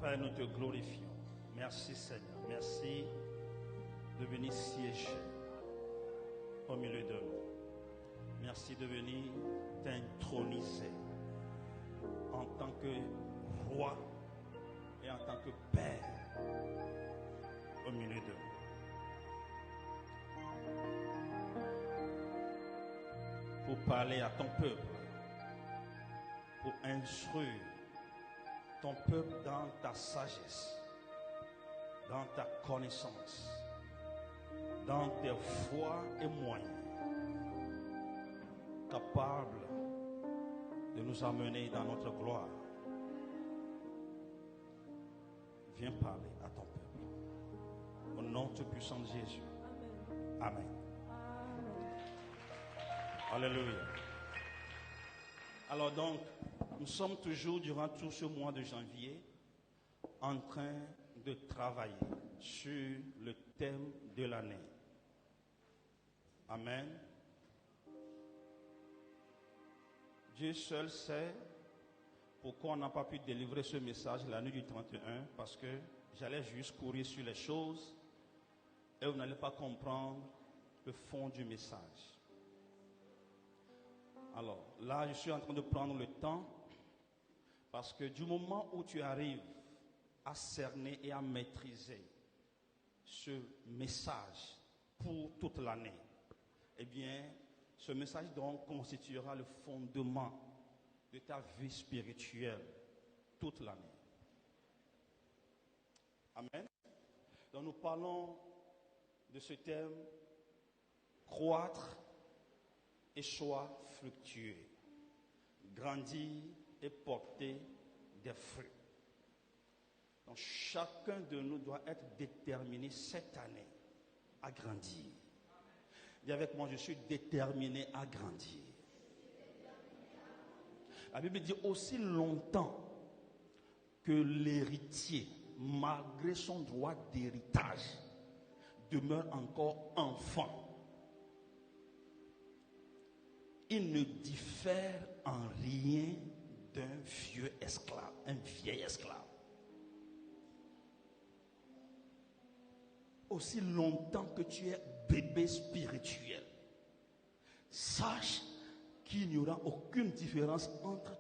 Père, nous te glorifions. Merci Seigneur. Merci de venir siéger au milieu de nous. Merci de venir t'introniser en tant que roi et en tant que Père au milieu de nous. Pour parler à ton peuple, pour instruire ton peuple dans ta sagesse, dans ta connaissance, dans tes voies et moyens, capable de nous amener dans notre gloire. Viens parler à ton peuple. Au nom tout puissant de Jésus. Amen. Alléluia. Alors donc, nous sommes toujours durant tout ce mois de janvier en train de travailler sur le thème de l'année. Amen. Dieu seul sait pourquoi on n'a pas pu délivrer ce message la nuit du 31, parce que j'allais juste courir sur les choses et vous n'allez pas comprendre le fond du message. Alors là, je suis en train de prendre le temps parce que du moment où tu arrives à cerner et à maîtriser ce message pour toute l'année, eh bien, ce message donc constituera le fondement de ta vie spirituelle toute l'année. Amen. Donc nous parlons de ce thème, croître et sois fructueux, grandir et porter des fruits. Donc chacun de nous doit être déterminé cette année à grandir. Dis avec moi, je suis déterminé à grandir. La Bible dit aussi longtemps que l'héritier, malgré son droit d'héritage, demeure encore enfant. Il ne diffère en rien d'un vieux esclave, un vieil esclave. Aussi longtemps que tu es bébé spirituel, sache qu'il n'y aura aucune différence entre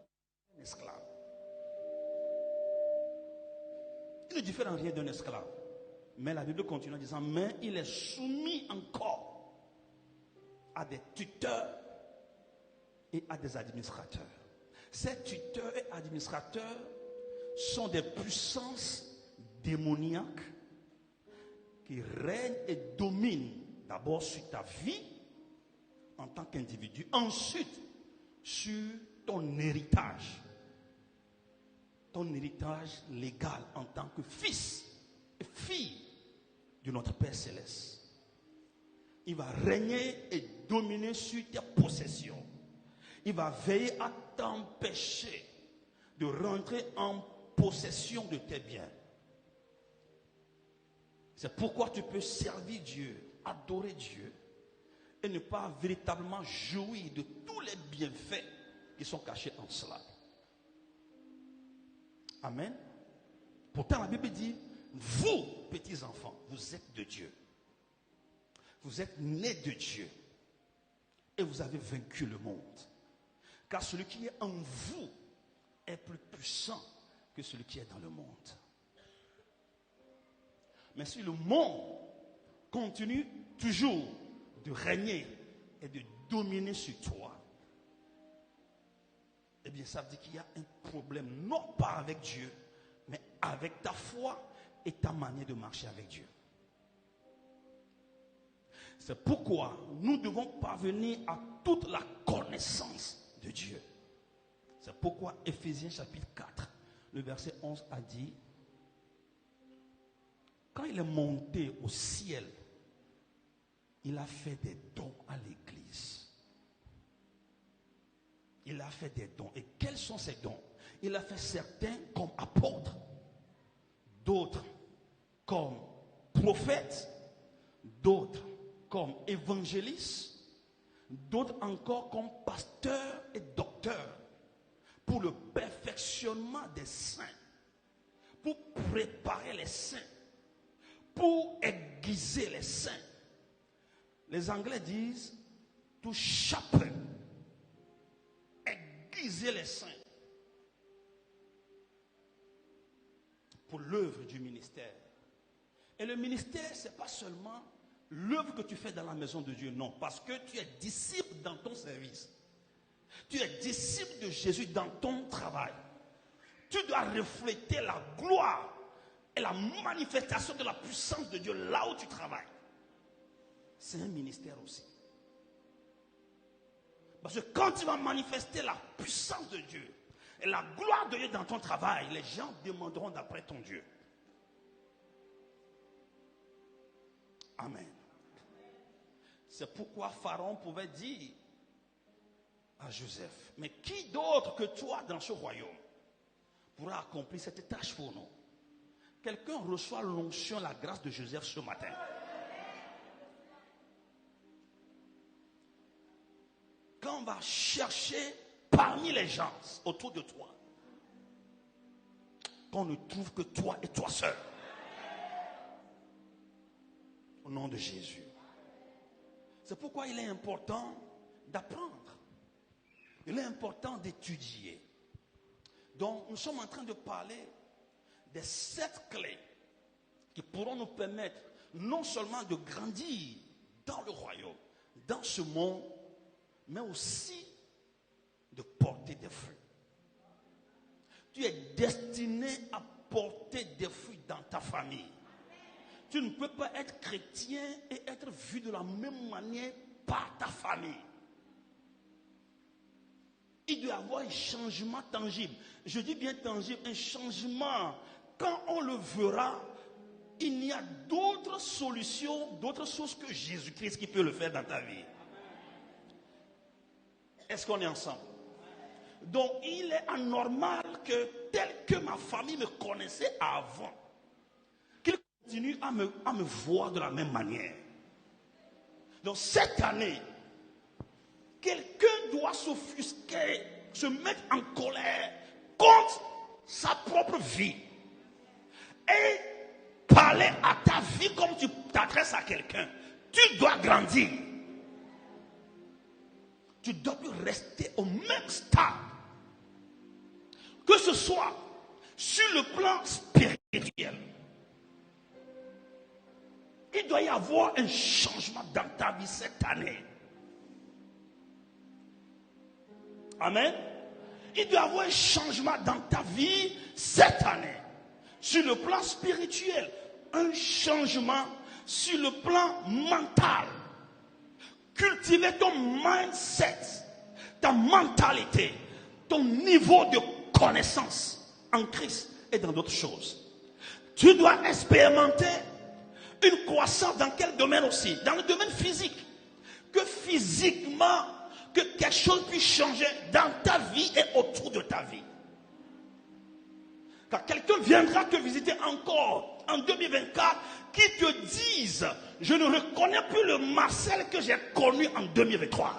un esclave. Il ne diffère en rien d'un esclave. Mais la Bible continue en disant, mais il est soumis encore à des tuteurs et à des administrateurs. Ces tuteurs et administrateurs sont des puissances démoniaques qui règnent et dominent d'abord sur ta vie en tant qu'individu, ensuite sur ton héritage légal en tant que fils et fille de notre Père Céleste. Il va régner et dominer sur tes possessions. Il va veiller à t'empêcher de rentrer en possession de tes biens. C'est pourquoi tu peux servir Dieu, adorer Dieu et ne pas véritablement jouir de tous les bienfaits qui sont cachés en cela. Amen. Pourtant la Bible dit, vous, petits enfants, vous êtes de Dieu. Vous êtes nés de Dieu et vous avez vaincu le monde. Car celui qui est en vous est plus puissant que celui qui est dans le monde. Mais si le monde continue toujours de régner et de dominer sur toi, eh bien ça veut dire qu'il y a un problème, non pas avec Dieu, mais avec ta foi et ta manière de marcher avec Dieu. C'est pourquoi nous devons parvenir à toute la connaissance de Dieu. C'est pourquoi Éphésiens chapitre 4, le verset 11 a dit, quand il est monté au ciel, il a fait des dons à l'église. Il a fait des dons. Et quels sont ces dons? Il a fait certains comme apôtres, d'autres comme prophètes, d'autres comme évangélistes, d'autres encore comme pasteurs et docteurs, pour le perfectionnement des saints, pour préparer les saints, pour aiguiser les saints. Les Anglais disent to sharpen, aiguiser les saints pour l'œuvre du ministère. Et le ministère, ce n'est pas seulement l'œuvre que tu fais dans la maison de Dieu, non, parce que tu es disciple dans ton service. Tu es disciple de Jésus dans ton travail. Tu dois refléter la gloire et la manifestation de la puissance de Dieu là où tu travailles. C'est un ministère aussi. Parce que quand tu vas manifester la puissance de Dieu et la gloire de Dieu dans ton travail, les gens demanderont d'après ton Dieu. Amen. C'est pourquoi Pharaon pouvait dire à Joseph, mais qui d'autre que toi dans ce royaume pourra accomplir cette tâche pour nous? Quelqu'un reçoit l'onction, la grâce de Joseph ce matin. Quand on va chercher parmi les gens autour de toi, qu'on ne trouve que toi et toi seul. Au nom de Jésus. C'est pourquoi il est important d'apprendre. Il est important d'étudier. Donc, nous sommes en train de parler des 7 clés qui pourront nous permettre non seulement de grandir dans le royaume, dans ce monde, mais aussi de porter des fruits. Tu es destiné à porter des fruits dans ta famille. Tu ne peux pas être chrétien et être vu de la même manière par ta famille. Il doit y avoir un changement tangible. Je dis bien tangible, un changement. Quand on le verra, il y a d'autres solutions, d'autres choses que Jésus-Christ qui peut le faire dans ta vie. Est-ce qu'on est ensemble? Donc, il est anormal que tel que ma famille me connaissait avant, qu'il continue à me voir de la même manière. Donc, cette année, quelqu'un doit s'offusquer, se mettre en colère contre sa propre vie et parler à ta vie comme tu t'adresses à quelqu'un. Tu dois grandir. Tu dois plus rester au même stade. Que ce soit sur le plan spirituel. Il doit y avoir un changement dans ta vie cette année. Amen. Il doit y avoir un changement dans ta vie cette année. Sur le plan spirituel, un changement sur le plan mental. Cultiver ton mindset, ta mentalité, ton niveau de connaissance en Christ et dans d'autres choses. Tu dois expérimenter une croissance dans quel domaine aussi? Dans le domaine physique. Que physiquement, que quelque chose puisse changer dans ta vie et autour de ta vie. Car quelqu'un viendra te visiter encore en 2024 qui te dise, je ne reconnais plus le Marcel que j'ai connu en 2023.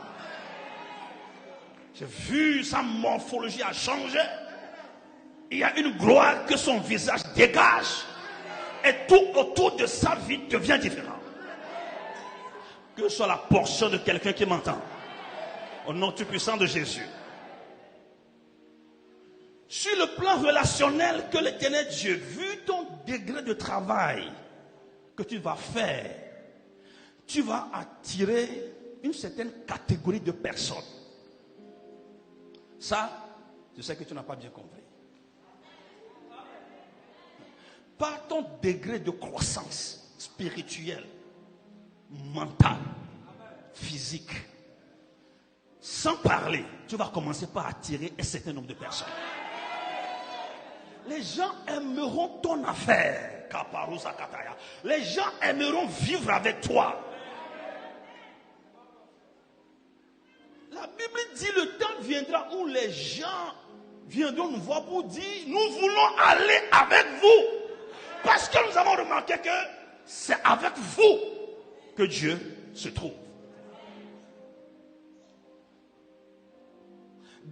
J'ai vu sa morphologie a changé. Il y a une gloire que son visage dégage. Et tout autour de sa vie devient différent. Que ce soit la portion de quelqu'un qui m'entend. Au nom tout puissant de Jésus. Sur le plan relationnel, que l'Éternel Dieu, vu ton degré de travail que tu vas faire, tu vas attirer une certaine catégorie de personnes. Ça, je sais que tu n'as pas bien compris. Par ton degré de croissance spirituelle, mentale, physique, sans parler, tu vas commencer par attirer un certain nombre de personnes. Les gens aimeront ton affaire. Les gens aimeront vivre avec toi. La Bible dit le temps viendra où les gens viendront nous voir pour dire nous voulons aller avec vous. Parce que nous avons remarqué que c'est avec vous que Dieu se trouve.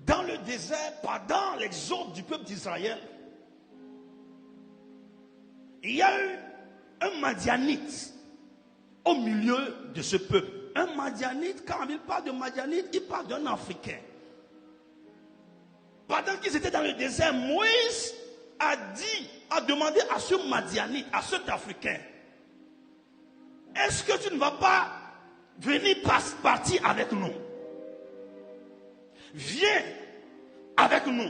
Dans le désert, pendant l'exode du peuple d'Israël, il y a eu un Madianite au milieu de ce peuple. Un Madianite, quand il parle de Madianite, il parle d'un Africain. Pendant qu'ils étaient dans le désert, Moïse a demandé à ce Madianite, à cet Africain, est-ce que tu ne vas pas venir partir avec nous? Viens avec nous.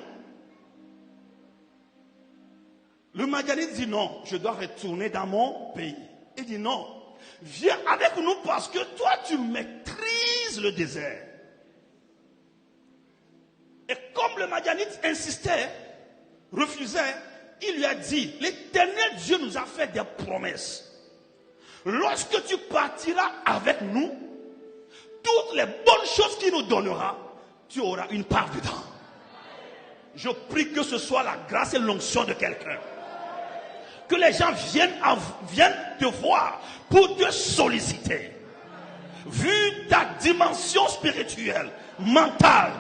Le Madianite dit non, je dois retourner dans mon pays. Il dit non, viens avec nous parce que toi tu maîtrises le désert. Et comme le Madianite insistait, refusait, il lui a dit, l'Éternel Dieu nous a fait des promesses. Lorsque tu partiras avec nous, toutes les bonnes choses qu'il nous donnera, tu auras une part dedans. Je prie que ce soit la grâce et l'onction de quelqu'un. Que les gens viennent te voir pour te solliciter. Vu ta dimension spirituelle, mentale,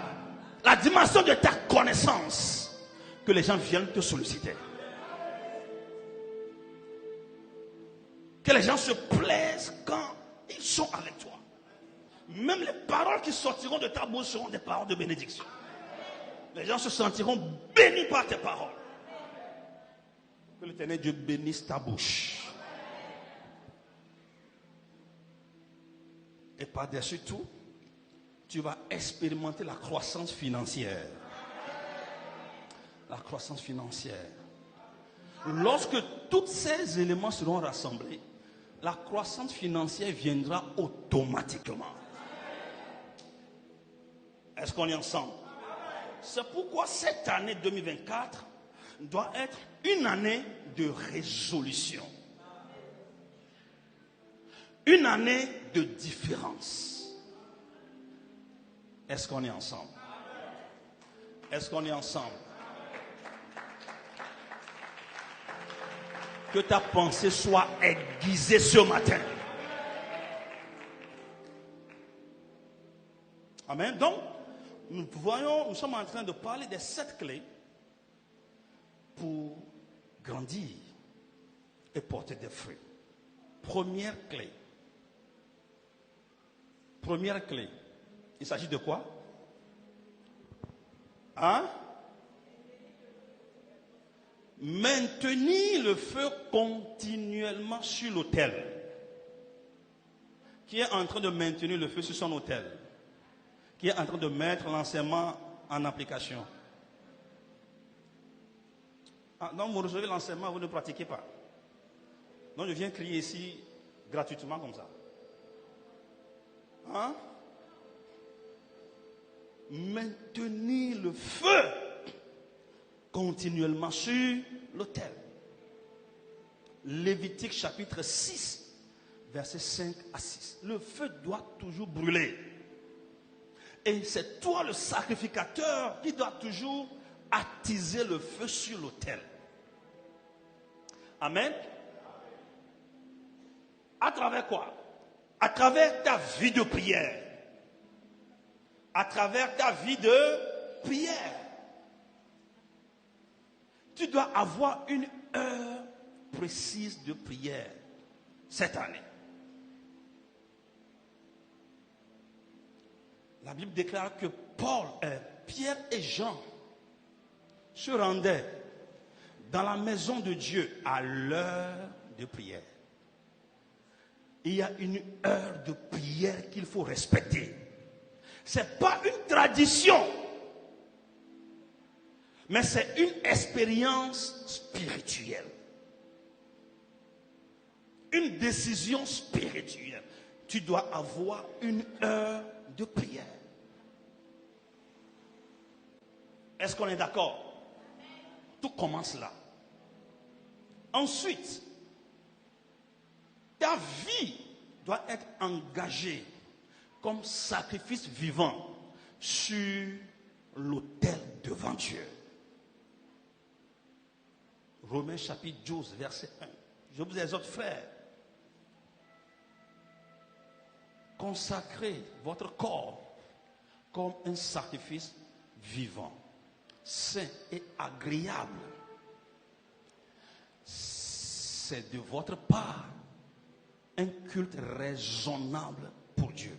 la dimension de ta connaissance, que les gens viennent te solliciter. Que les gens se plaisent quand ils sont avec toi. Même les paroles qui sortiront de ta bouche seront des paroles de bénédiction. Les gens se sentiront bénis par tes paroles. Que l'Éternel Dieu bénisse ta bouche. Et par-dessus tout, tu vas expérimenter la croissance financière. La croissance financière. Lorsque tous ces éléments seront rassemblés, la croissance financière viendra automatiquement. Est-ce qu'on est ensemble? C'est pourquoi cette année 2024 doit être une année de résolution. Une année de différence. Est-ce qu'on est ensemble? Est-ce qu'on est ensemble? Que ta pensée soit aiguisée ce matin. Amen. Donc, nous sommes en train de parler des 7 clés pour grandir et porter des fruits. Première clé. Première clé. Il s'agit de quoi? Maintenir le feu continuellement sur l'autel. Qui est en train de maintenir le feu sur son autel? Qui est en train de mettre l'enseignement en application? Donc vous recevez l'enseignement, vous ne pratiquez pas. Donc je viens crier ici gratuitement comme ça. Maintenir le feu continuellement sur l'autel. Lévitique chapitre 6, versets 5 à 6. Le feu doit toujours brûler. Et c'est toi le sacrificateur qui doit toujours attiser le feu sur l'autel. Amen. À travers quoi? À travers ta vie de prière. À travers ta vie de prière. Tu dois avoir une heure précise de prière cette année. La Bible déclare que Pierre et Jean se rendaient dans la maison de Dieu à l'heure de prière. Il y a une heure de prière qu'il faut respecter. Ce n'est pas une tradition, mais c'est une expérience spirituelle. Une décision spirituelle. Tu dois avoir une heure de prière. Est-ce qu'on est d'accord? Tout commence là. Ensuite, ta vie doit être engagée comme sacrifice vivant sur l'autel devant Dieu. Romains chapitre 12, verset 1. Je vous exhorte, frères, consacrez votre corps comme un sacrifice vivant, saint et agréable. c'est de votre part un culte raisonnable pour Dieu.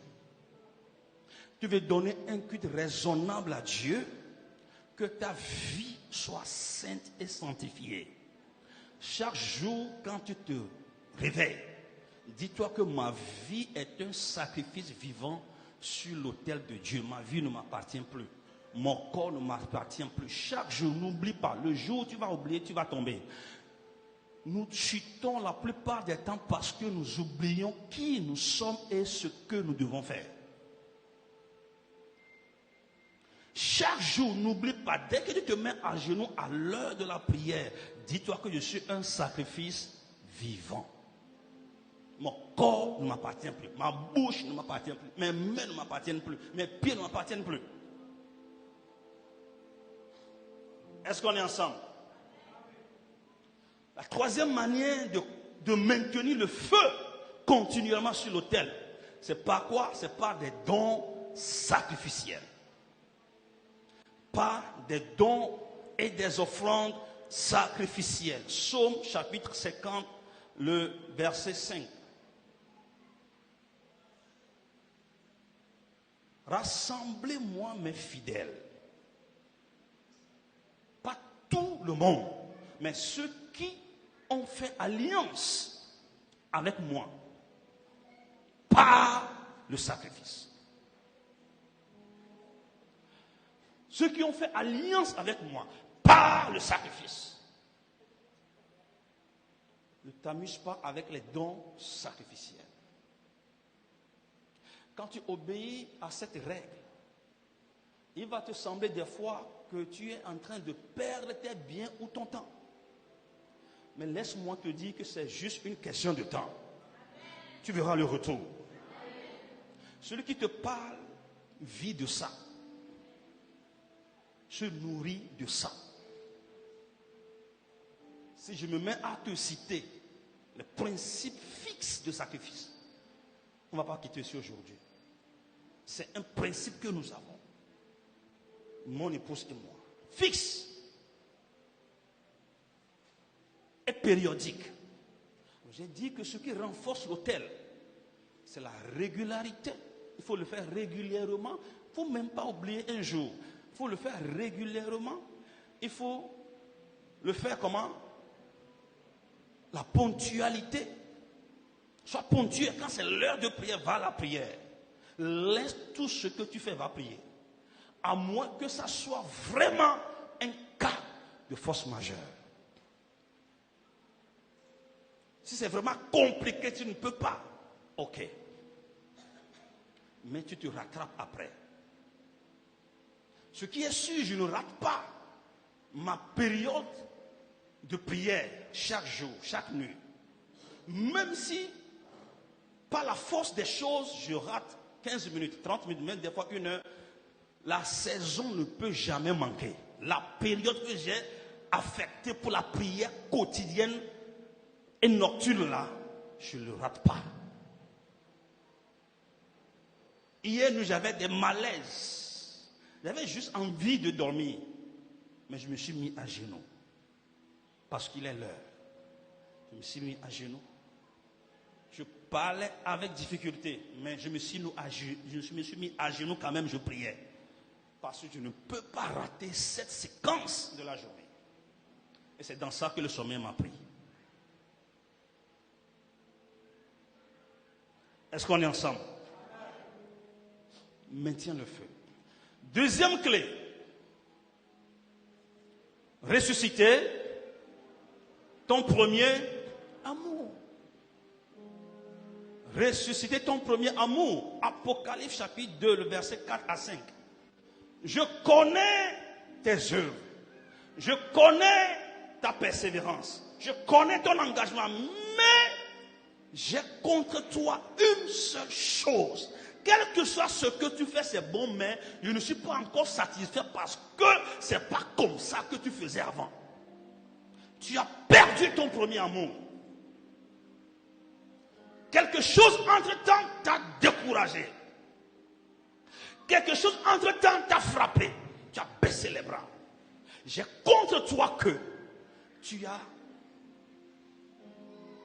Tu veux donner un culte raisonnable à Dieu, que ta vie soit sainte et sanctifiée. Chaque jour, quand tu te réveilles, dis-toi que ma vie est un sacrifice vivant sur l'autel de Dieu. Ma vie ne m'appartient plus. Mon corps ne m'appartient plus. Chaque jour, n'oublie pas. Le jour où tu vas oublier, tu vas tomber. Nous chutons la plupart des temps parce que nous oublions qui nous sommes et ce que nous devons faire. Chaque jour, n'oublie pas, dès que tu te mets à genoux à l'heure de la prière, dis-toi que je suis un sacrifice vivant. Mon corps ne m'appartient plus, ma bouche ne m'appartient plus, mes mains ne m'appartiennent plus, mes pieds ne m'appartiennent plus. Est-ce qu'on est ensemble? La troisième manière de maintenir le feu continuellement sur l'autel, c'est par quoi? C'est par des dons sacrificiels. Par des dons et des offrandes sacrificielles. Psaume chapitre 50, le verset 5. Rassemblez-moi mes fidèles. Pas tout le monde, mais ceux qui ont fait alliance avec moi par le sacrifice. Ceux qui ont fait alliance avec moi par le sacrifice. Ne t'amuse pas avec les dons sacrificiels. Quand tu obéis à cette règle, il va te sembler des fois que tu es en train de perdre tes biens ou ton temps. Mais laisse-moi te dire que c'est juste une question de temps. Tu verras le retour. Celui qui te parle vit de ça. Se nourrit de ça. Si je me mets à te citer les principes fixes de sacrifice, on ne va pas quitter ici aujourd'hui. C'est un principe que nous avons. Mon épouse et moi. Fixe. Et périodique. J'ai dit que ce qui renforce l'autel, c'est la régularité. Il faut le faire régulièrement. Il ne faut même pas oublier un jour. Il faut le faire régulièrement. Il faut le faire comment? La ponctualité. Sois ponctuel. Quand c'est l'heure de prière, va à la prière. Laisse tout ce que tu fais, va prier. À moins que ça soit vraiment un cas de force majeure. Si c'est vraiment compliqué, tu ne peux pas. Ok. Mais tu te rattrapes après. Ce qui est sûr, je ne rate pas ma période de prière chaque jour, chaque nuit. Même si, par la force des choses, je rate 15 minutes, 30 minutes, même des fois 1 heure, la saison ne peut jamais manquer. La période que j'ai affectée pour la prière quotidienne et nocturne là, je ne le rate pas. Hier, j'avais des malaises. J'avais juste envie de dormir. Mais je me suis mis à genoux. Parce qu'il est l'heure. Je me suis mis à genoux. Je parlais avec difficulté. Mais je me suis mis à genoux quand même, je priais. Parce que je ne peux pas rater cette séquence de la journée. Et c'est dans ça que le sommeil m'a pris. Est-ce qu'on est ensemble? Maintiens le feu. Deuxième clé. Ressusciter ton premier amour. Ressusciter ton premier amour. Apocalypse chapitre 2, le verset 4 à 5. Je connais tes œuvres. Je connais ta persévérance. Je connais ton engagement. Mais j'ai contre toi une seule chose. Quel que soit ce que tu fais, c'est bon, mais je ne suis pas encore satisfait parce que ce n'est pas comme ça que tu faisais avant. Tu as perdu ton premier amour. Quelque chose entre-temps t'a découragé. Quelque chose entre-temps t'a frappé. Tu as baissé les bras. J'ai contre toi que tu as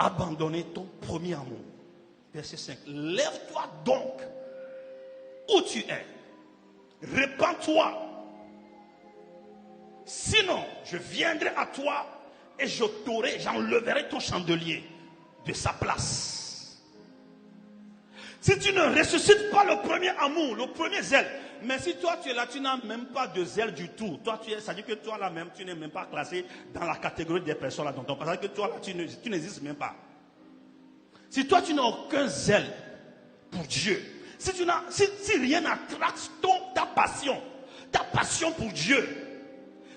abandonné ton premier amour. Verset 5. Lève-toi donc où tu es. Répands-toi. Sinon, je viendrai à toi et j'enlèverai ton chandelier de sa place. Si tu ne ressuscites pas le premier amour, le premier zèle, mais si toi tu es là, tu n'as même pas de zèle du tout. Toi, ça dit que toi là même, tu n'es même pas classé dans la catégorie des personnes là dont on parle. Parce que toi là, tu n'existes même pas. Si toi tu n'as aucun zèle pour Dieu, si rien n'attraque ta passion pour Dieu,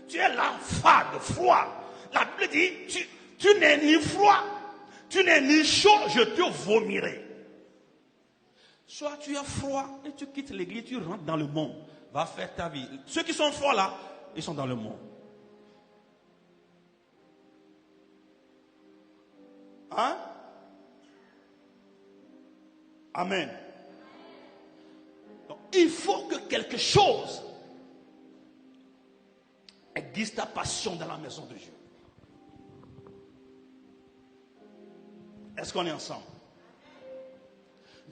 tu es là fade, froid. La Bible dit, tu n'es ni froid, tu n'es ni chaud, je te vomirai. Soit tu es froid et tu quittes l'église, tu rentres dans le monde. Va faire ta vie. Ceux qui sont froids là, ils sont dans le monde. Hein? Amen. Donc, il faut que quelque chose aiguise ta passion dans la maison de Dieu. Est-ce qu'on est ensemble?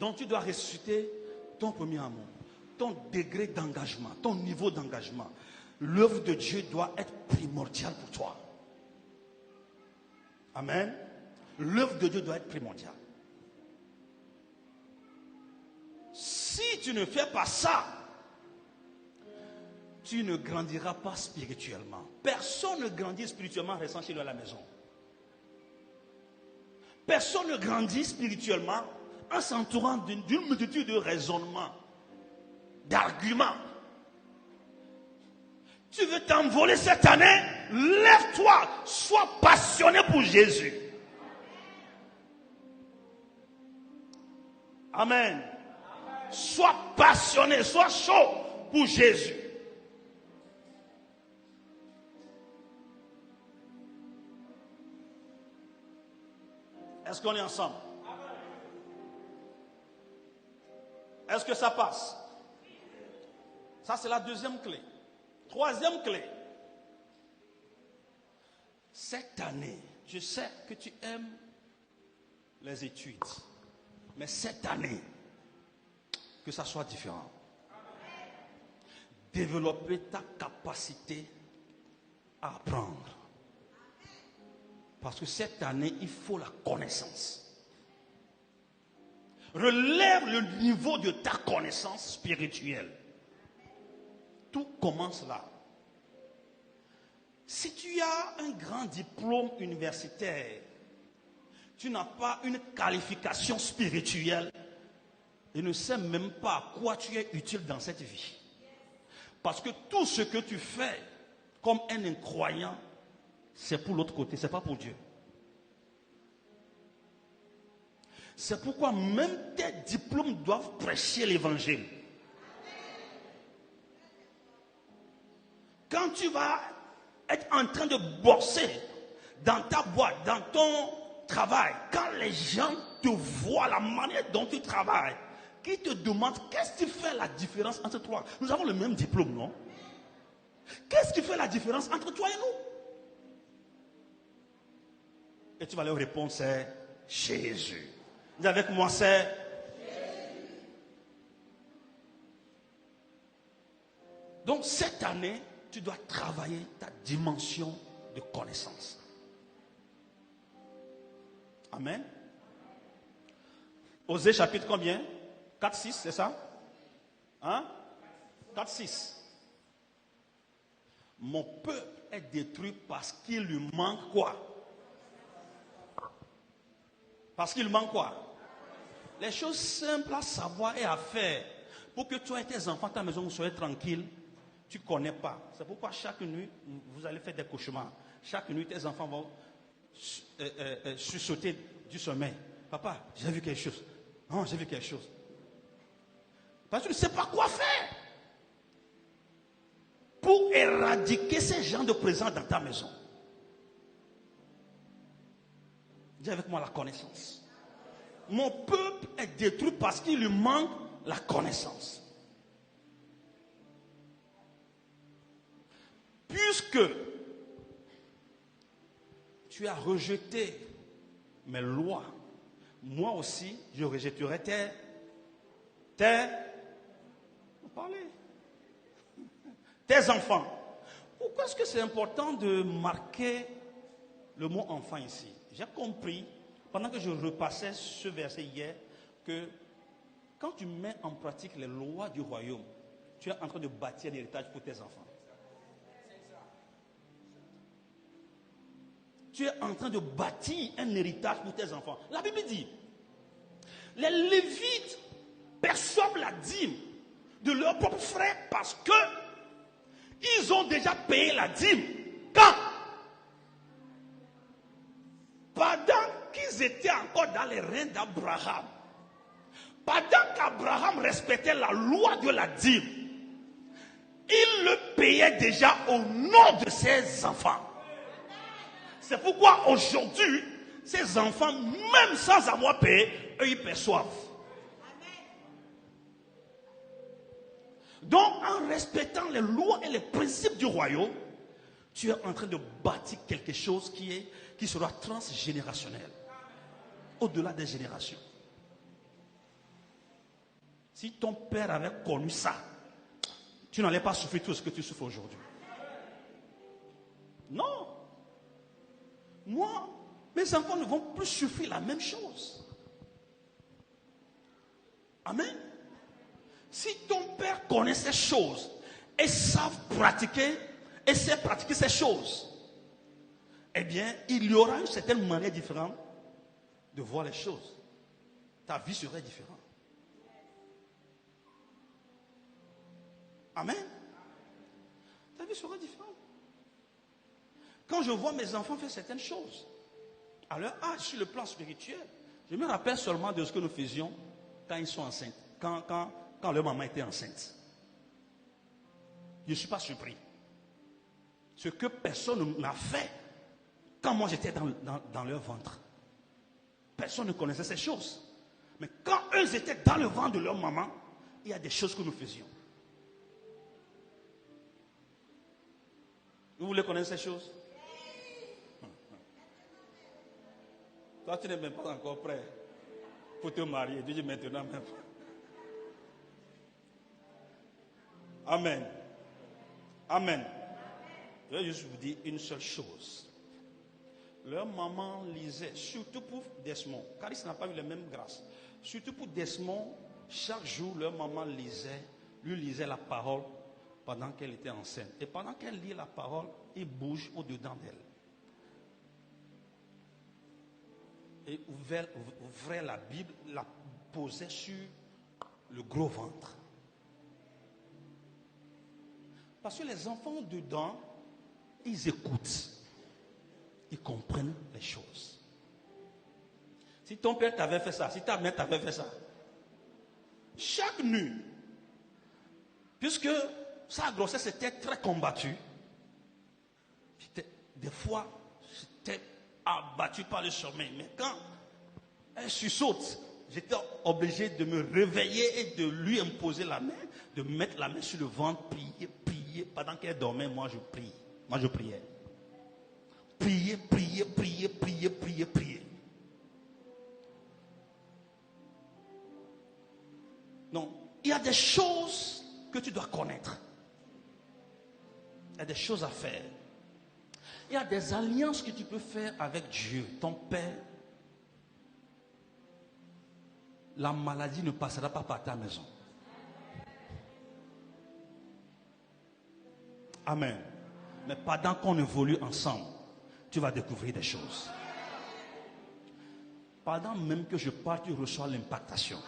Donc tu dois ressusciter ton premier amour, ton degré d'engagement, ton niveau d'engagement. L'œuvre de Dieu doit être primordiale pour toi. Amen. L'œuvre de Dieu doit être primordiale. Si tu ne fais pas ça, tu ne grandiras pas spirituellement. Personne ne grandit spirituellement en restant chez lui à la maison. Personne ne grandit spirituellement en s'entourant d'une multitude de raisonnements, d'arguments. Tu veux t'envoler cette année? Lève-toi, sois passionné pour Jésus. Amen. Sois passionné, sois chaud pour Jésus. Est-ce qu'on est ensemble? Est-ce que ça passe? Ça, c'est la deuxième clé. Troisième clé. Cette année, je sais que tu aimes les études. Mais cette année, que ça soit différent. Développer ta capacité à apprendre. Parce que cette année, il faut la connaissance. Relève le niveau de ta connaissance spirituelle. Tout commence là. Si tu as un grand diplôme universitaire, tu n'as pas une qualification spirituelle et ne sais même pas à quoi tu es utile dans cette vie. Parce que tout ce que tu fais comme un incroyant, c'est pour l'autre côté, c'est pas pour Dieu. C'est pourquoi même tes diplômes doivent prêcher l'évangile. Quand tu vas être en train de bosser dans ta boîte, dans ton travail, quand les gens te voient la manière dont tu travailles, qui te demandent qu'est-ce qui fait la différence entre toi? Nous avons le même diplôme, non? Qu'est-ce qui fait la différence entre toi et nous? Et tu vas leur répondre, c'est Jésus. Dis avec moi, c'est Jésus. Donc cette année, tu dois travailler ta dimension de connaissance. Amen. Osée chapitre combien? 4, 6, c'est ça? Hein? 4, 6. Mon peuple est détruit parce qu'il lui manque quoi? Parce qu'il manque quoi? Les choses simples à savoir et à faire pour que toi et tes enfants, ta maison, vous soyez tranquilles, tu ne connais pas. C'est pourquoi chaque nuit, vous allez faire des cauchemars. Chaque nuit, tes enfants vont sursauter du sommeil. Papa, j'ai vu quelque chose. Non, j'ai vu quelque chose. Parce que tu ne sais pas quoi faire pour éradiquer ces gens de présence dans ta maison. Dis avec moi la connaissance. Mon peuple est détruit parce qu'il lui manque la connaissance. Puisque tu as rejeté mes lois, moi aussi, je rejetterai tes enfants. Pourquoi est-ce que c'est important de marquer le mot enfant ici? J'ai compris, pendant que je repassais ce verset hier, que quand tu mets en pratique les lois du royaume, tu es en train de bâtir un héritage pour tes enfants. Tu es en train de bâtir un héritage pour tes enfants. La Bible dit, les Lévites perçoivent la dîme de leurs propres frères parce que ils ont déjà payé la dîme. Quand? Pendant qu'ils étaient encore dans les reins d'Abraham. Pendant qu'Abraham respectait la loi de la dîme, il le payait déjà au nom de ses enfants. C'est pourquoi aujourd'hui, ces enfants, même sans avoir payé, eux, ils perçoivent. Donc, en respectant les lois et les principes du royaume, tu es en train de bâtir quelque chose qui sera transgénérationnel, au-delà des générations. Si ton père avait connu ça, tu n'allais pas souffrir tout ce que tu souffres aujourd'hui. Non. Moi, mes enfants ne vont plus souffrir la même chose. Amen. Si ton père connaît ces choses et sait pratiquer ces choses, eh bien, il y aura une certaine manière différente de voir les choses. Ta vie serait différente. Amen. Ta vie sera différente. Quand je vois mes enfants faire certaines choses, à leur âge, sur le plan spirituel, je me rappelle seulement de ce que nous faisions quand ils sont enceintes, quand leur maman était enceinte. Je ne suis pas surpris. Ce que personne n'a fait quand moi j'étais dans leur ventre. Personne ne connaissait ces choses. Mais quand eux étaient dans le ventre de leur maman, il y a des choses que nous faisions. Vous voulez connaître ces choses? Toi, tu n'es même pas encore prêt pour te marier. Dieu dit maintenant même. Amen. Amen. Je vais juste vous dire une seule chose. Leur maman lisait, surtout pour Desmond. Caris n'a pas eu les mêmes grâces. Surtout pour Desmond, chaque jour, leur maman lui lisait la parole pendant qu'elle était enceinte. Et pendant qu'elle lit la parole, il bouge au-dedans d'elle. Et ouvrait la Bible, la posait sur le gros ventre. Parce que les enfants dedans, ils écoutent. Ils comprennent les choses. Si ton père t'avait fait ça, si ta mère t'avait fait ça, chaque nuit, puisque sa grossesse était très combattue, des fois, j'étais abattu par le sommeil. Mais quand elle sursaute, j'étais obligé de me réveiller et de lui imposer la main, de mettre la main sur le ventre, prier. Pendant qu'elle dormait, moi je prie. Moi je priais. Prier. Non, il y a des choses que tu dois connaître. Il y a des choses à faire. Il y a des alliances que tu peux faire avec Dieu, ton Père. La maladie ne passera pas par ta maison. Amen. Mais pendant qu'on évolue ensemble, tu vas découvrir des choses. Pendant même que je parle, tu reçois l'impactation.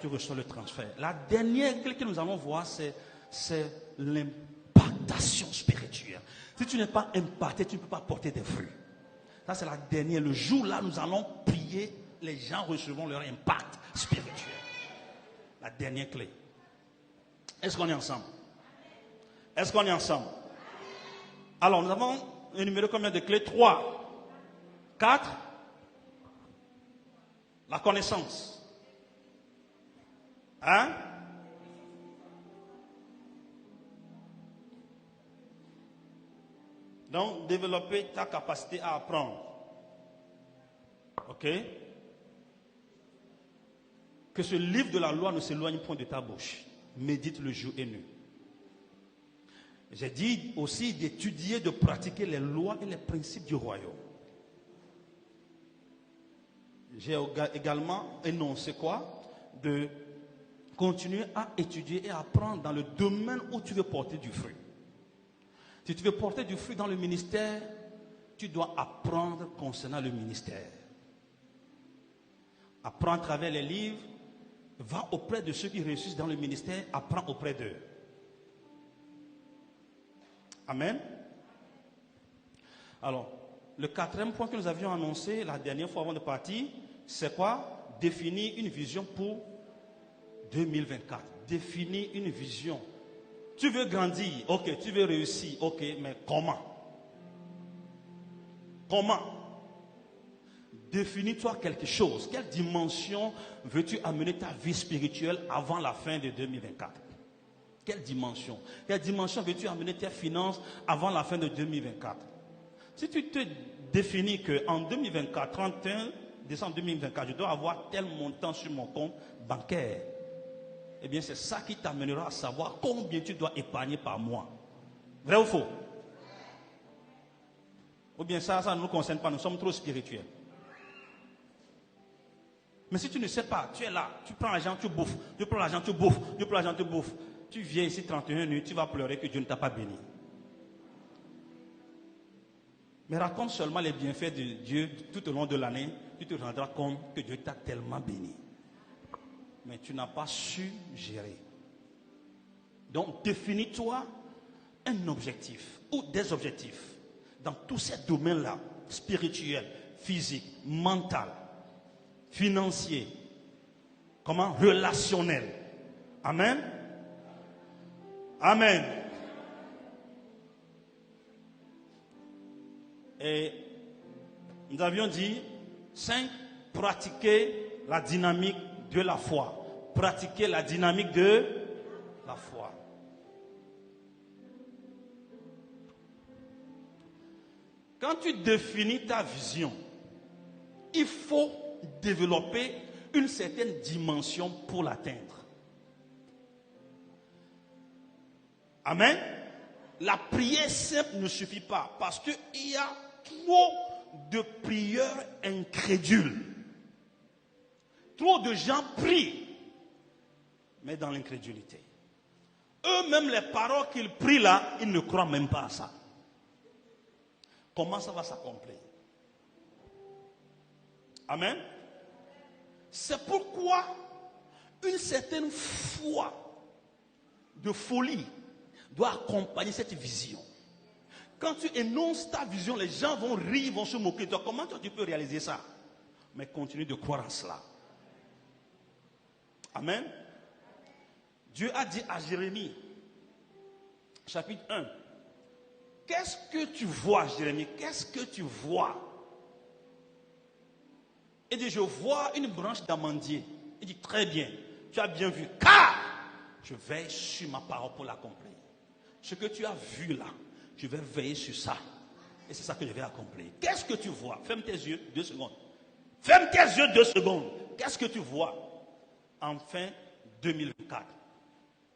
Tu reçois le transfert. La dernière clé que nous allons voir, c'est l'impactation spirituelle. Si tu n'es pas impacté, tu ne peux pas porter des fruits. Ça, c'est la dernière. Le jour là, nous allons prier, les gens recevront leur impact spirituel. La dernière clé. Est-ce qu'on est ensemble? Est-ce qu'on est ensemble? Alors, nous avons énuméré combien de clés? 3. 4. La connaissance. Hein? Donc, développer ta capacité à apprendre. Ok? Que ce livre de la loi ne s'éloigne point de ta bouche. Médite le jour et nuit. J'ai dit aussi d'étudier, de pratiquer les lois et les principes du royaume. J'ai également énoncé quoi? De continuer à étudier et à apprendre dans le domaine où tu veux porter du fruit. Si tu veux porter du fruit dans le ministère, tu dois apprendre concernant le ministère. Apprends à travers les livres, va auprès de ceux qui réussissent dans le ministère, apprends auprès d'eux. Amen. Alors, le quatrième point que nous avions annoncé la dernière fois avant de partir, c'est quoi? Définir une vision pour 2024. Définir une vision. Tu veux grandir, ok, tu veux réussir, ok, mais comment? Comment? Définis-toi quelque chose. Quelle dimension veux-tu amener ta vie spirituelle avant la fin de 2024? Quelle dimension? Quelle dimension veux-tu amener tes finances avant la fin de 2024? Si tu te définis qu'en 2024, 31 décembre 2024, je dois avoir tel montant sur mon compte bancaire, eh bien c'est ça qui t'amènera à savoir combien tu dois épargner par mois. Vrai ou faux? Ou bien ça ne nous concerne pas, nous sommes trop spirituels. Mais si tu ne sais pas, tu es là, tu prends l'argent, tu bouffes, tu prends l'argent, tu bouffes, tu prends l'argent, tu bouffes. Tu viens ici 31 nuits, tu vas pleurer que Dieu ne t'a pas béni. Mais raconte seulement les bienfaits de Dieu tout au long de l'année, tu te rendras compte que Dieu t'a tellement béni. Mais tu n'as pas su gérer. Donc définis-toi un objectif ou des objectifs dans tous ces domaines-là, spirituels, physiques, mental, financier, comment? Relationnel. Amen. Amen. Et nous avions dit 5, pratiquer la dynamique de la foi. Pratiquer la dynamique de la foi. Quand tu définis ta vision, il faut développer une certaine dimension pour l'atteindre. Amen. La prière simple ne suffit pas parce qu'il y a trop de prieurs incrédules. Trop de gens prient, mais dans l'incrédulité. Eux-mêmes, les paroles qu'ils prient là, ils ne croient même pas à ça. Comment ça va s'accomplir? Amen. C'est pourquoi une certaine foi de folie doit accompagner cette vision. Quand tu énonces ta vision, les gens vont rire, vont se moquer de toi. Comment toi tu peux réaliser ça? Mais continue de croire en cela. Amen. Dieu a dit à Jérémie, chapitre 1, qu'est-ce que tu vois, Jérémie? Qu'est-ce que tu vois? Il dit, je vois une branche d'amandier. Il dit, très bien, tu as bien vu, car je veille sur ma parole pour l'accomplir. Ce que tu as vu là, je vais veiller sur ça. Et c'est ça que je vais accomplir. Qu'est-ce que tu vois? Ferme tes yeux 2 secondes. Ferme tes yeux 2 secondes. Qu'est-ce que tu vois en fin 2024?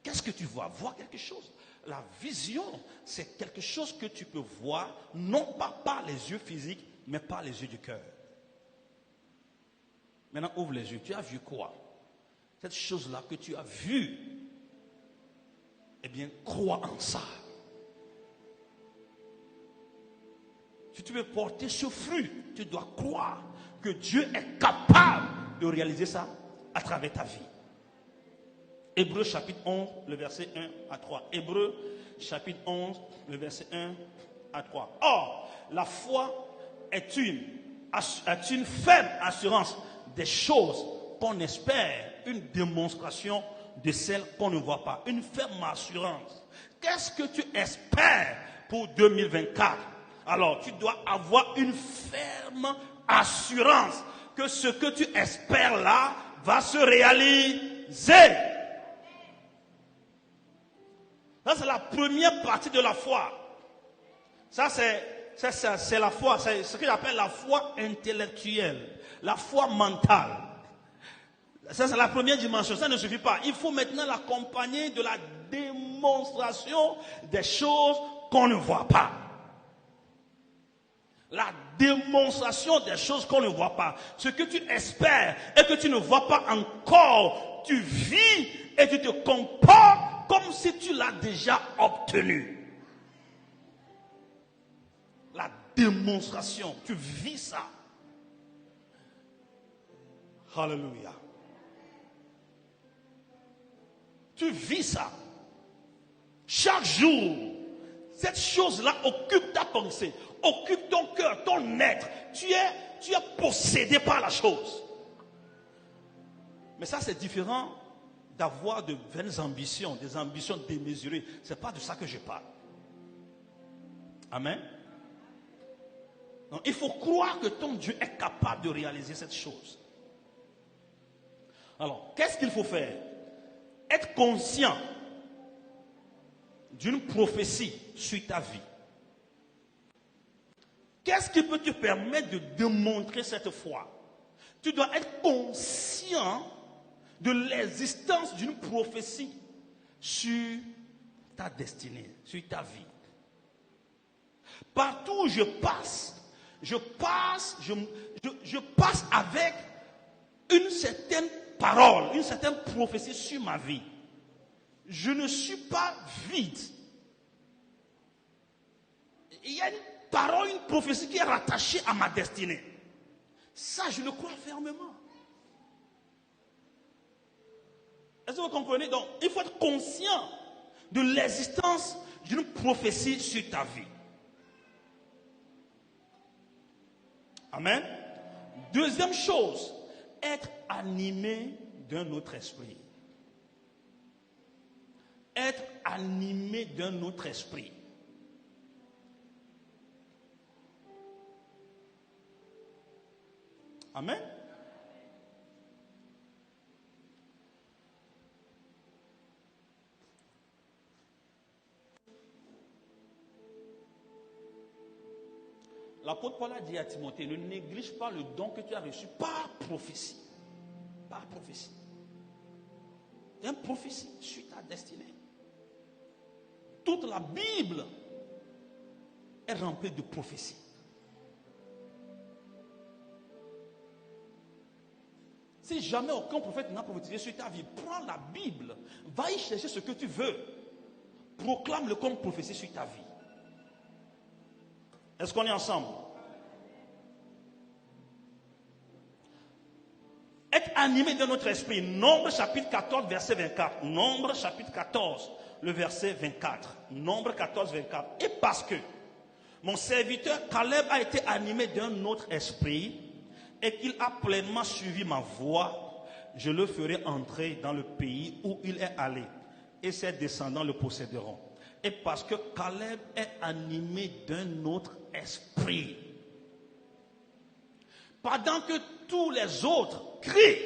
Qu'est-ce que tu vois? Vois quelque chose. La vision, c'est quelque chose que tu peux voir, non pas par les yeux physiques, mais par les yeux du cœur. Maintenant, ouvre les yeux. Tu as vu quoi? Cette chose-là que tu as vue, eh bien, crois en ça. Si tu veux porter ce fruit, tu dois croire que Dieu est capable de réaliser ça à travers ta vie. Hébreux chapitre 11, le verset 1 à 3. Hébreux chapitre 11, le verset 1 à 3. Or, la foi est une faible assurance des choses qu'on espère, une démonstration de celles qu'on ne voit pas. Une ferme assurance. Qu'est-ce que tu espères pour 2024? Alors, tu dois avoir une ferme assurance que ce que tu espères là va se réaliser. Ça, c'est la première partie de la foi. Ça, c'est c'est la foi, c'est ce que j'appelle la foi intellectuelle, la foi mentale. Ça, c'est la première dimension. Ça ne suffit pas. Il faut maintenant l'accompagner de la démonstration des choses qu'on ne voit pas. La démonstration des choses qu'on ne voit pas. Ce que tu espères et que tu ne vois pas encore, tu vis et tu te comportes comme si tu l'as déjà obtenu. La démonstration, tu vis ça. Alléluia. Tu vis ça. Chaque jour, cette chose-là occupe ta pensée, occupe ton cœur, ton être. Tu es possédé par la chose. Mais ça, c'est différent d'avoir de vaines ambitions, des ambitions démesurées. Ce n'est pas de ça que je parle. Amen. Donc, il faut croire que ton Dieu est capable de réaliser cette chose. Alors, qu'est-ce qu'il faut faire? Être conscient d'une prophétie sur ta vie. Qu'est-ce qui peut te permettre de démontrer cette foi? Tu dois être conscient de l'existence d'une prophétie sur ta destinée, sur ta vie. Partout où je passe avec une certaine parole, une certaine prophétie sur ma vie. Je ne suis pas vide. Il y a une parole, une prophétie qui est rattachée à ma destinée. Ça, je le crois fermement. Est-ce que vous comprenez? Donc, il faut être conscient de l'existence d'une prophétie sur ta vie. Amen. Deuxième chose, être animé d'un autre esprit. Être animé d'un autre esprit. Amen. L'apôtre Paul a dit à Timothée, ne néglige pas le don que tu as reçu par prophétie. Par prophétie. Il y a une prophétie sur ta destinée. Toute la Bible est remplie de prophéties. Si jamais aucun prophète n'a prophétisé sur ta vie, prends la Bible, va y chercher ce que tu veux. Proclame-le comme prophétie sur ta vie. Est-ce qu'on est ensemble? Être animé de notre esprit. Nombre chapitre 14, verset 24. Nombre chapitre 14, le verset 24. Nombre 14, 24. Et parce que mon serviteur Caleb a été animé d'un autre esprit et qu'il a pleinement suivi ma voie, je le ferai entrer dans le pays où il est allé et ses descendants le posséderont. Et parce que Caleb est animé d'un autre esprit. Pendant que tous les autres crient,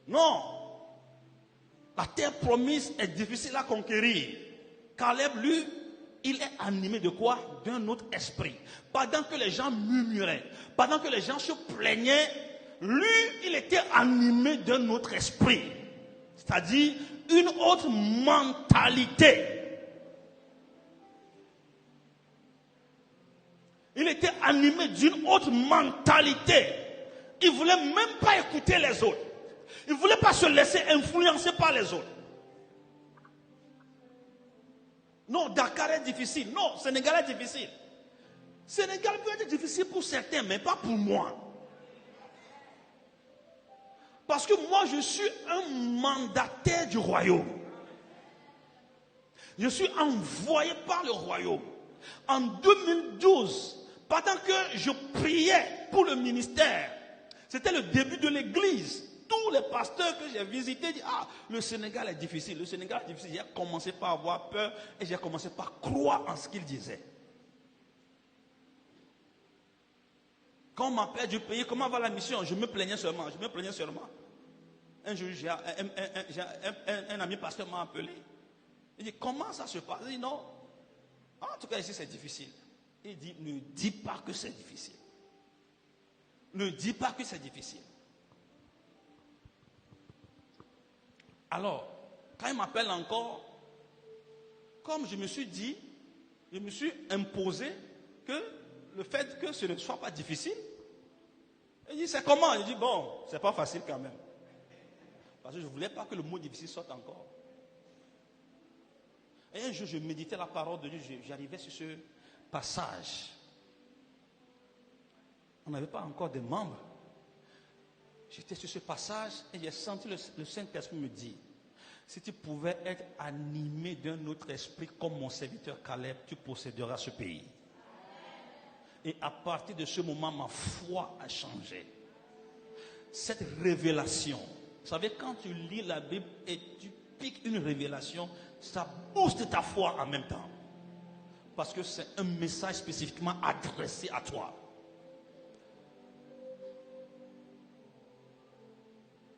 non, la terre promise est difficile à conquérir. Caleb, lui, il est animé de quoi? D'un autre esprit. Pendant que les gens murmuraient, pendant que les gens se plaignaient, lui, il était animé d'un autre esprit. C'est-à-dire une autre mentalité. Il était animé d'une autre mentalité. Il ne voulait même pas écouter les autres. Il ne voulait pas se laisser influencer par les autres. Non, Dakar est difficile. Non, Sénégal est difficile. Sénégal peut être difficile pour certains, mais pas pour moi. Parce que moi, je suis un mandataire du royaume. Je suis envoyé par le royaume. En 2012, pendant que je priais pour le ministère, c'était le début de l'église. Tous les pasteurs que j'ai visités disent, le Sénégal est difficile, le Sénégal est difficile. J'ai commencé par avoir peur et j'ai commencé par croire en ce qu'ils disaient. Quand on m'appelle du pays, comment va la mission? Je me plaignais seulement, Un jour, j'ai un ami pasteur m'a appelé. Il dit, comment ça se passe? Il dit, non. En tout cas, ici, c'est difficile. Il dit, ne dis pas que c'est difficile. Ne dis pas que c'est difficile. Alors, quand il m'appelle encore, comme je me suis dit, je me suis imposé que le fait que ce ne soit pas difficile, il dit, c'est comment? Il dit, bon, c'est pas facile quand même. Parce que je ne voulais pas que le mot difficile sorte encore. Et un jour, je méditais la parole de Dieu, j'arrivais sur ce passage. On n'avait pas encore de membres. J'étais sur ce passage et j'ai senti le Saint-Esprit me dire, si tu pouvais être animé d'un autre esprit comme mon serviteur Caleb, tu posséderas ce pays. Et à partir de ce moment, ma foi a changé. Cette révélation, vous savez, quand tu lis la Bible et tu piques une révélation, ça booste ta foi en même temps. Parce que c'est un message spécifiquement adressé à toi.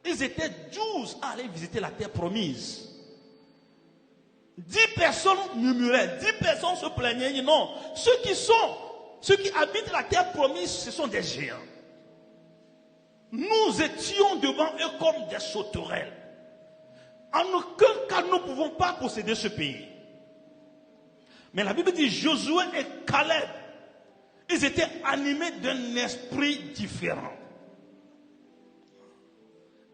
Ils étaient 12 à aller visiter la terre promise. 10 personnes murmuraient, 10 personnes se plaignaient. Ils disaient non, ceux qui habitent la terre promise, ce sont des géants. Nous étions devant eux comme des sauterelles. En aucun cas, nous ne pouvons pas posséder ce pays. Mais la Bible dit Josué et Caleb, ils étaient animés d'un esprit différent.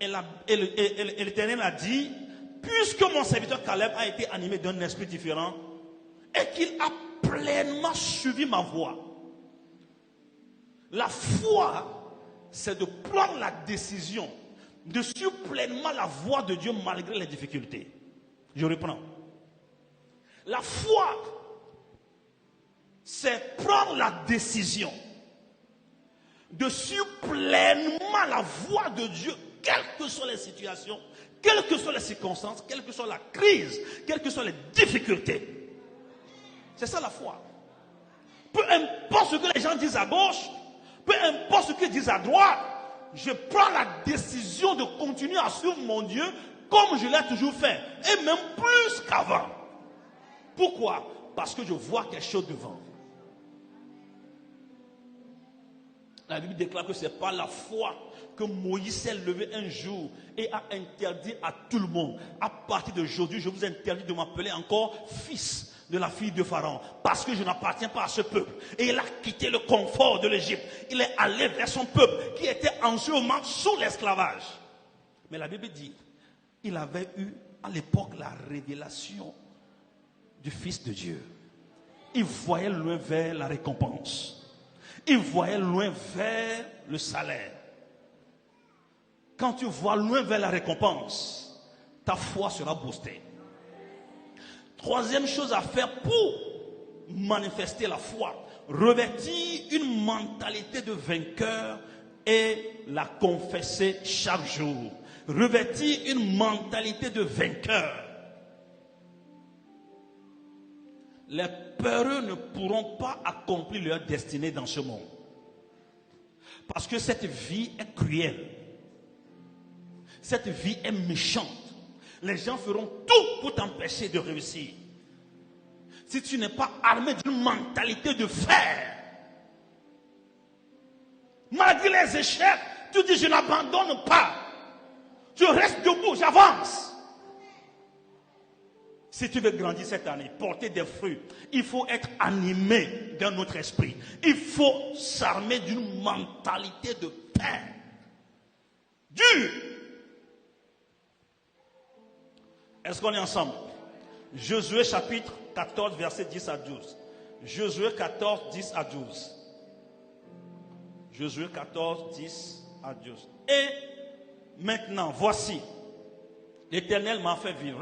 Et l'Éternel a dit, puisque mon serviteur Caleb a été animé d'un esprit différent et qu'il a pleinement suivi ma voie. La foi, c'est de prendre la décision de suivre pleinement la voie de Dieu malgré les difficultés. Je reprends. La foi, c'est prendre la décision de suivre pleinement la voie de Dieu, quelles que soient les situations, quelles que soient les circonstances, quelle que soit la crise, quelles que soient les difficultés. C'est ça la foi. Peu importe ce que les gens disent à gauche, peu importe ce qu'ils disent à droite, je prends la décision de continuer à suivre mon Dieu comme je l'ai toujours fait, et même plus qu'avant. Pourquoi? Parce que je vois quelque chose devant. La Bible déclare que ce n'est pas la foi que Moïse s'est levé un jour et a interdit à tout le monde. À partir d'aujourd'hui, je vous interdis de m'appeler encore fils de la fille de Pharaon, parce que je n'appartiens pas à ce peuple. Et il a quitté le confort de l'Égypte. Il est allé vers son peuple qui était en ce moment sous l'esclavage. Mais la Bible dit, il avait eu à l'époque la révélation du Fils de Dieu. Il voyait loin vers la récompense. Il voyait loin vers le salaire. Quand tu vois loin vers la récompense, ta foi sera boostée. Troisième chose à faire pour manifester la foi, revêtir une mentalité de vainqueur et la confesser chaque jour. Revêtir une mentalité de vainqueur. Les peureux ne pourront pas accomplir leur destinée dans ce monde. Parce que cette vie est cruelle. Cette vie est méchante. Les gens feront tout pour t'empêcher de réussir. Si tu n'es pas armé d'une mentalité de fer, malgré les échecs, tu dis je n'abandonne pas. Je reste debout, j'avance. Si tu veux grandir cette année, porter des fruits, il faut être animé d'un autre esprit. Il faut s'armer d'une mentalité de paix. Dur. Est-ce qu'on est ensemble? Josué chapitre 14, verset 10 à 12. Josué 14, 10 à 12. Josué 14, 10 à 12. Et maintenant, voici, l'Éternel m'a fait vivre.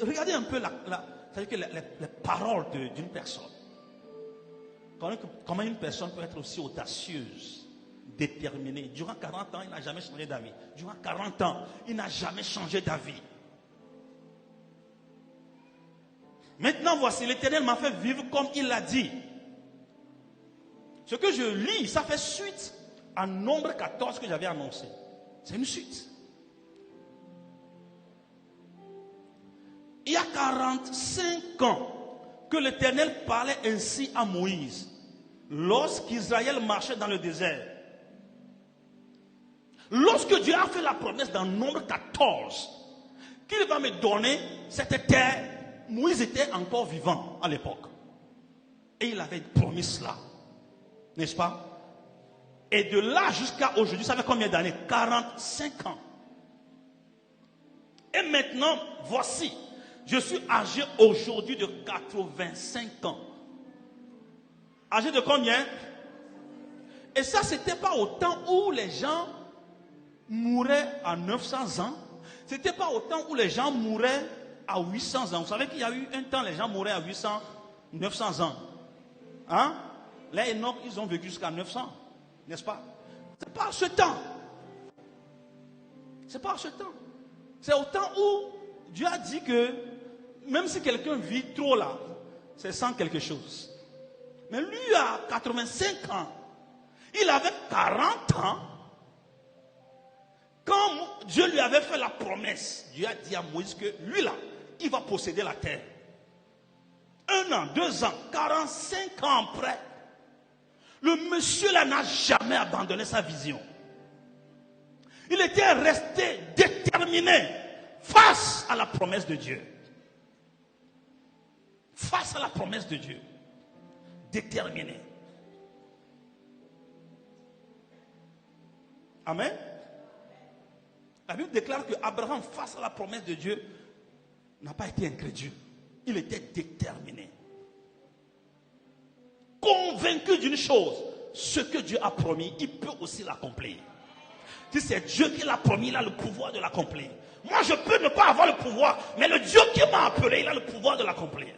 Regardez un peu les paroles d'une personne. Comment une personne peut être aussi audacieuse, déterminée. Durant 40 ans, il n'a jamais changé d'avis. Durant 40 ans, il n'a jamais changé d'avis. Maintenant, voici, l'Éternel m'a fait vivre comme il l'a dit. Ce que je lis, ça fait suite à Nombre 14 que j'avais annoncé. C'est une suite. Il y a 45 ans que l'Éternel parlait ainsi à Moïse lorsqu'Israël marchait dans le désert. Lorsque Dieu a fait la promesse dans Nombre 14 qu'il va me donner cette terre, Moïse était encore vivant à l'époque. Et il avait promis cela. N'est-ce pas? Et de là jusqu'à aujourd'hui, ça fait combien d'années? 45 ans. Et maintenant, voici, je suis âgé aujourd'hui de 85 ans. Âgé de combien? Et ça, c'était pas au temps où les gens mouraient à 900 ans. C'était pas au temps où les gens mouraient à 800 ans. Vous savez qu'il y a eu un temps, les gens mouraient à 800, 900 ans. Hein? Les Enoch, ils ont vécu jusqu'à 900. N'est-ce pas? C'est pas ce temps. C'est pas ce temps. C'est au temps où Dieu a dit que même si quelqu'un vit trop là, c'est sans quelque chose. Mais lui a 85 ans. Il avait 40 ans. Quand Dieu lui avait fait la promesse, Dieu a dit à Moïse que lui là, il va posséder la terre. 1 an, 2 ans, 45 ans après, le monsieur là n'a jamais abandonné sa vision. Il était resté déterminé face à la promesse de Dieu. Face à la promesse de Dieu. Déterminé. Amen. La Bible déclare que Abraham, face à la promesse de Dieu, n'a pas été incrédule. Il était déterminé. Convaincu d'une chose, ce que Dieu a promis, il peut aussi l'accomplir. Si c'est Dieu qui l'a promis, il a le pouvoir de l'accomplir. Moi, je peux ne pas avoir le pouvoir, mais le Dieu qui m'a appelé, il a le pouvoir de l'accomplir.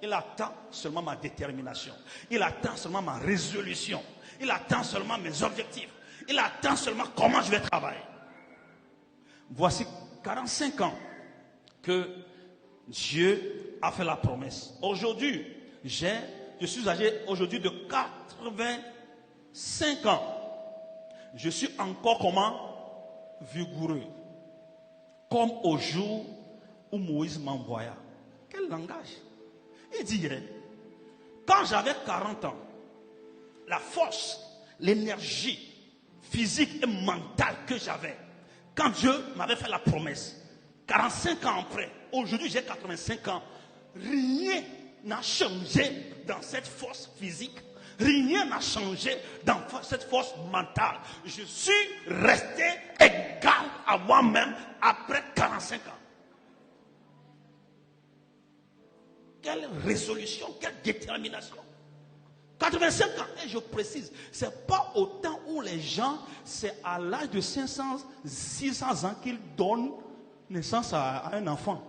Il attend seulement ma détermination. Il attend seulement ma résolution. Il attend seulement mes objectifs. Il attend seulement comment je vais travailler. Voici 45 ans que Dieu a fait la promesse. Aujourd'hui, je suis âgé aujourd'hui de 85 ans. Je suis encore comment? Vigoureux. Comme au jour où Moïse m'envoya. Quel langage? Il dirait, quand j'avais 40 ans, la force, l'énergie physique et mentale que j'avais, quand Dieu m'avait fait la promesse, 45 ans après, aujourd'hui j'ai 85 ans, rien n'a changé dans cette force physique. Rien n'a changé dans cette force mentale. Je suis resté égal à moi-même après 45 ans. Quelle résolution, quelle détermination. 85 ans, et je précise, c'est pas au temps où les gens, c'est à l'âge de 500, 600 ans qu'ils donnent naissance à un enfant.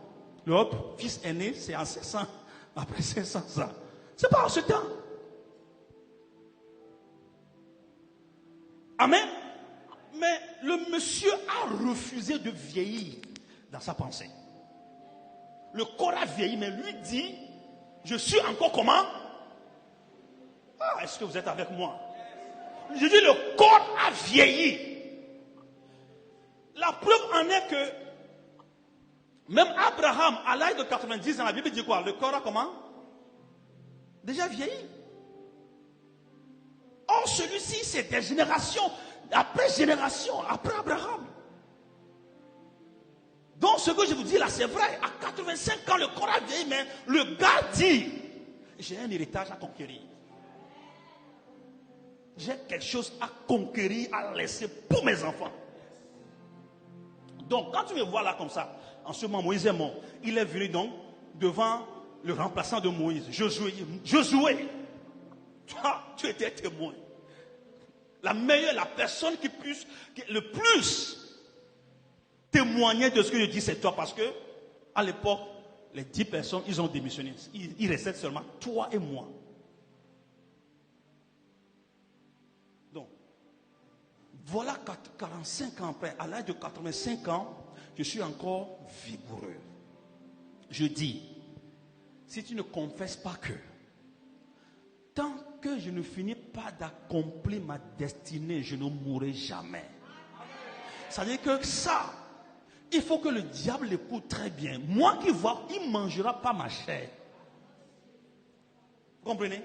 Leur fils aîné, c'est à 500, après 500 ans. C'est pas en ce temps. Amen. Mais le monsieur a refusé de vieillir dans sa pensée. Le corps a vieilli, mais lui dit, je suis encore comment? Ah, est-ce que vous êtes avec moi? Je dis, le corps a vieilli. La preuve en est que même Abraham, à l'âge de 90 ans, la Bible dit quoi? Le corps a comment? Déjà vieilli. Or, celui-ci, c'est des générations, après Abraham. Donc, ce que je vous dis là, c'est vrai. À 85 ans, le corps a vieilli, mais le gars dit, j'ai un héritage à conquérir. J'ai quelque chose à conquérir, à laisser pour mes enfants. Donc, quand tu me vois là comme ça, en ce moment, Moïse est mort. Il est venu donc devant le remplaçant de Moïse, Josué. Toi, tu étais témoin. La meilleure, la personne qui le plus témoigner de ce que je dis, c'est toi. Parce que, à l'époque, les 10 personnes, ils ont démissionné. Il restait seulement toi et moi. Donc, voilà 45 ans après, à l'âge de 85 ans, je suis encore vigoureux. Je dis, si tu ne confesses pas que, tant que je ne finis pas d'accomplir ma destinée, je ne mourrai jamais. Ça veut dire que ça, il faut que le diable l'écoute très bien. Moi qui vois, il ne mangera pas ma chair. Vous comprenez?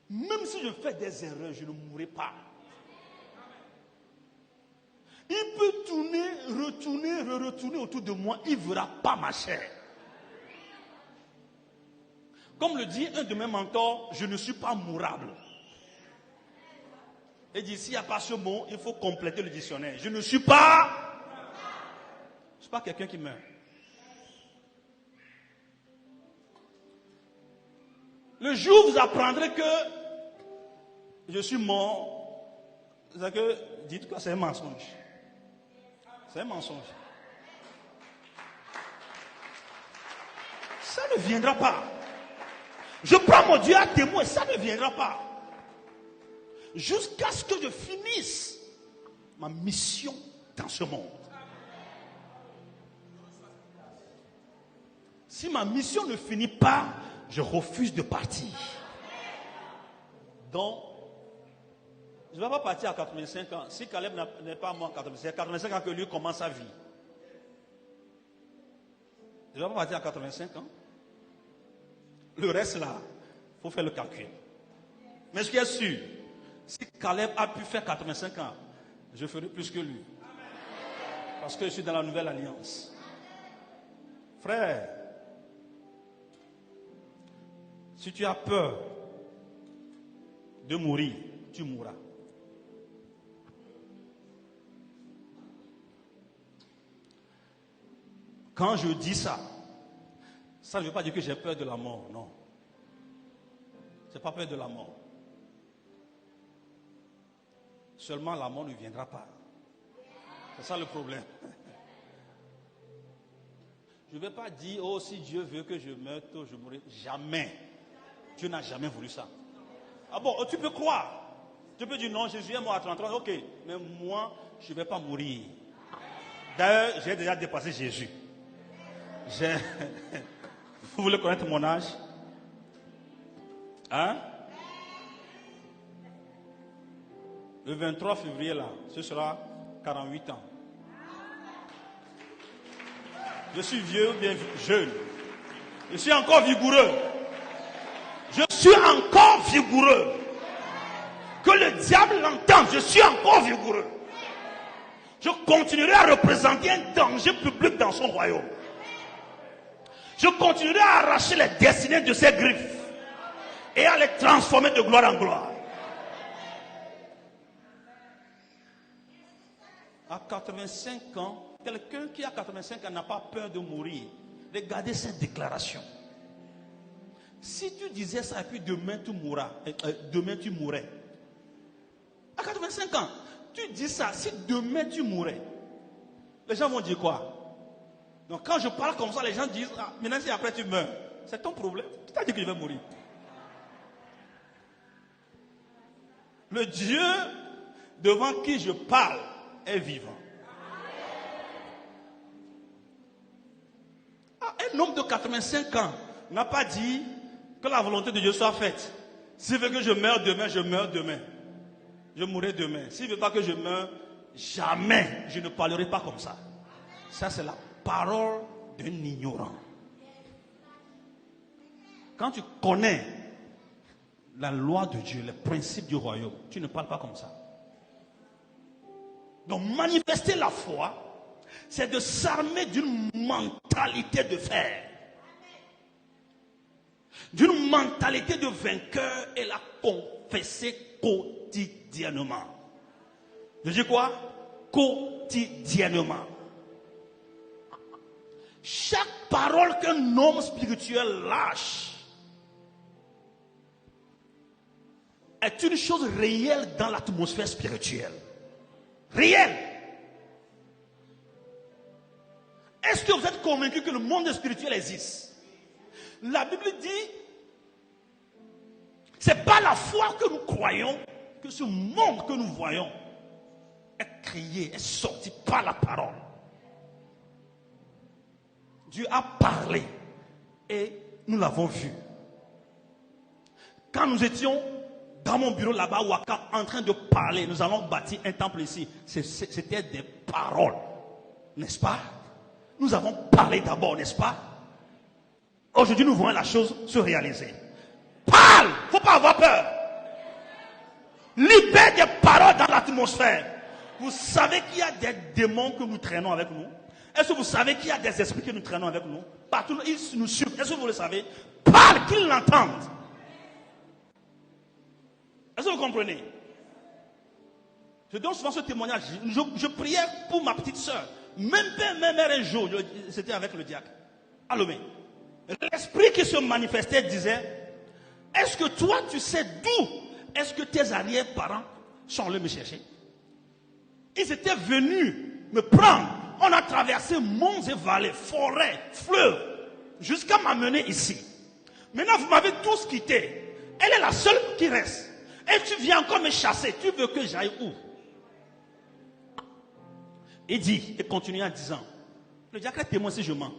Même si je fais des erreurs, je ne mourrai pas. Il peut tourner, retourner autour de moi, il ne verra pas ma chair. Comme le dit un de mes mentors, je ne suis pas mourable. Et dit, s'il n'y a pas ce mot, il faut compléter le dictionnaire. Je ne suis pas... Je ne suis pas quelqu'un qui meurt. Le jour où vous apprendrez que je suis mort, c'est que dites que c'est un mensonge. C'est un mensonge. Ça ne viendra pas. Je prends mon Dieu à témoin, ça ne viendra pas. Jusqu'à ce que je finisse ma mission dans ce monde. Si ma mission ne finit pas, je refuse de partir. Donc, je ne vais pas partir à 85 ans. Si Caleb n'est pas mort à 85 ans que lui commence sa vie. Je ne vais pas partir à 85 ans. Le reste là, il faut faire le calcul. Mais ce qui est sûr, si Caleb a pu faire 85 ans, je ferai plus que lui. Parce que je suis dans la nouvelle alliance. Frère, si tu as peur de mourir, tu mourras. Quand je dis ça, ça ne veut pas dire que j'ai peur de la mort, non. Je n'ai pas peur de la mort. Seulement la mort ne viendra pas. C'est ça le problème. Je ne vais pas dire, oh si Dieu veut que je meure tôt, je mourrai. Jamais. Dieu n'a jamais voulu ça. Ah bon, tu peux croire. Tu peux dire non, Jésus est mort à 33 ans, ok. Mais moi, je ne vais pas mourir. D'ailleurs, j'ai déjà dépassé Jésus. Vous voulez connaître mon âge? Hein? Le 23 février, là, ce sera 48 ans. Je suis vieux ou bien jeune? Je suis encore vigoureux. Je suis encore vigoureux. Que le diable l'entende, je suis encore vigoureux. Je continuerai à représenter un danger public dans son royaume. Je continuerai à arracher les destinées de ses griffes et à les transformer de gloire en gloire. À 85 ans, quelqu'un qui a 85 ans n'a pas peur de mourir. Regardez cette déclaration. Si tu disais ça et puis demain tu mourras, demain tu mourrais. À 85 ans, tu dis ça, si demain tu mourrais, les gens vont dire quoi? Donc quand je parle comme ça, les gens disent, ah, maintenant si après tu meurs, c'est ton problème. Qui t'a dit que je vais mourir? Le Dieu devant qui je parle est vivant. Ah, un homme de 85 ans n'a pas dit que la volonté de Dieu soit faite. S'il veut que je meure demain, je meurs demain. Je mourrai demain. S'il ne veut pas que je meure, jamais je ne parlerai pas comme ça. Ça, c'est la parole d'un ignorant. Quand tu connais la loi de Dieu, les principes du royaume, tu ne parles pas comme ça. Donc, manifester la foi, c'est de s'armer d'une mentalité de fer. D'une mentalité de vainqueur et la confesser quotidiennement. Je dis quoi? Quotidiennement. Chaque parole qu'un homme spirituel lâche est une chose réelle dans l'atmosphère spirituelle. Réelle. Est-ce que vous êtes convaincu que le monde spirituel existe? La Bible dit, c'est pas la foi que nous croyons que ce monde que nous voyons est créé, est sorti par la parole. Dieu a parlé et nous l'avons vu. Quand nous étions dans mon bureau là-bas, Waka, en train de parler, nous allons bâtir un temple ici. C'était des paroles, n'est-ce pas? Nous avons parlé d'abord, n'est-ce pas? Aujourd'hui, nous voyons la chose se réaliser. Parle, il ne faut pas avoir peur. Libère des paroles dans l'atmosphère. Vous savez qu'il y a des démons que nous traînons avec nous? Est-ce que vous savez qu'il y a des esprits que nous traînons avec nous? Partout, ils nous suivent. Est-ce que vous le savez? Parle, qu'ils l'entendent. Est-ce que vous comprenez? Je donne souvent ce témoignage. Je priais pour ma petite soeur. Même mère un jour, c'était avec le diacre. À Lomé. L'esprit qui se manifestait disait, est-ce que toi tu sais d'où est-ce que tes arrière-parents sont allés me chercher? Ils étaient venus me prendre. On a traversé monts et vallées, forêts, fleuves, jusqu'à m'amener ici. Maintenant vous m'avez tous quitté. Elle est la seule qui reste. Et tu viens encore me chasser. Tu veux que j'aille où? Il dit, et continue en disant, le diacre est témoin si je mens.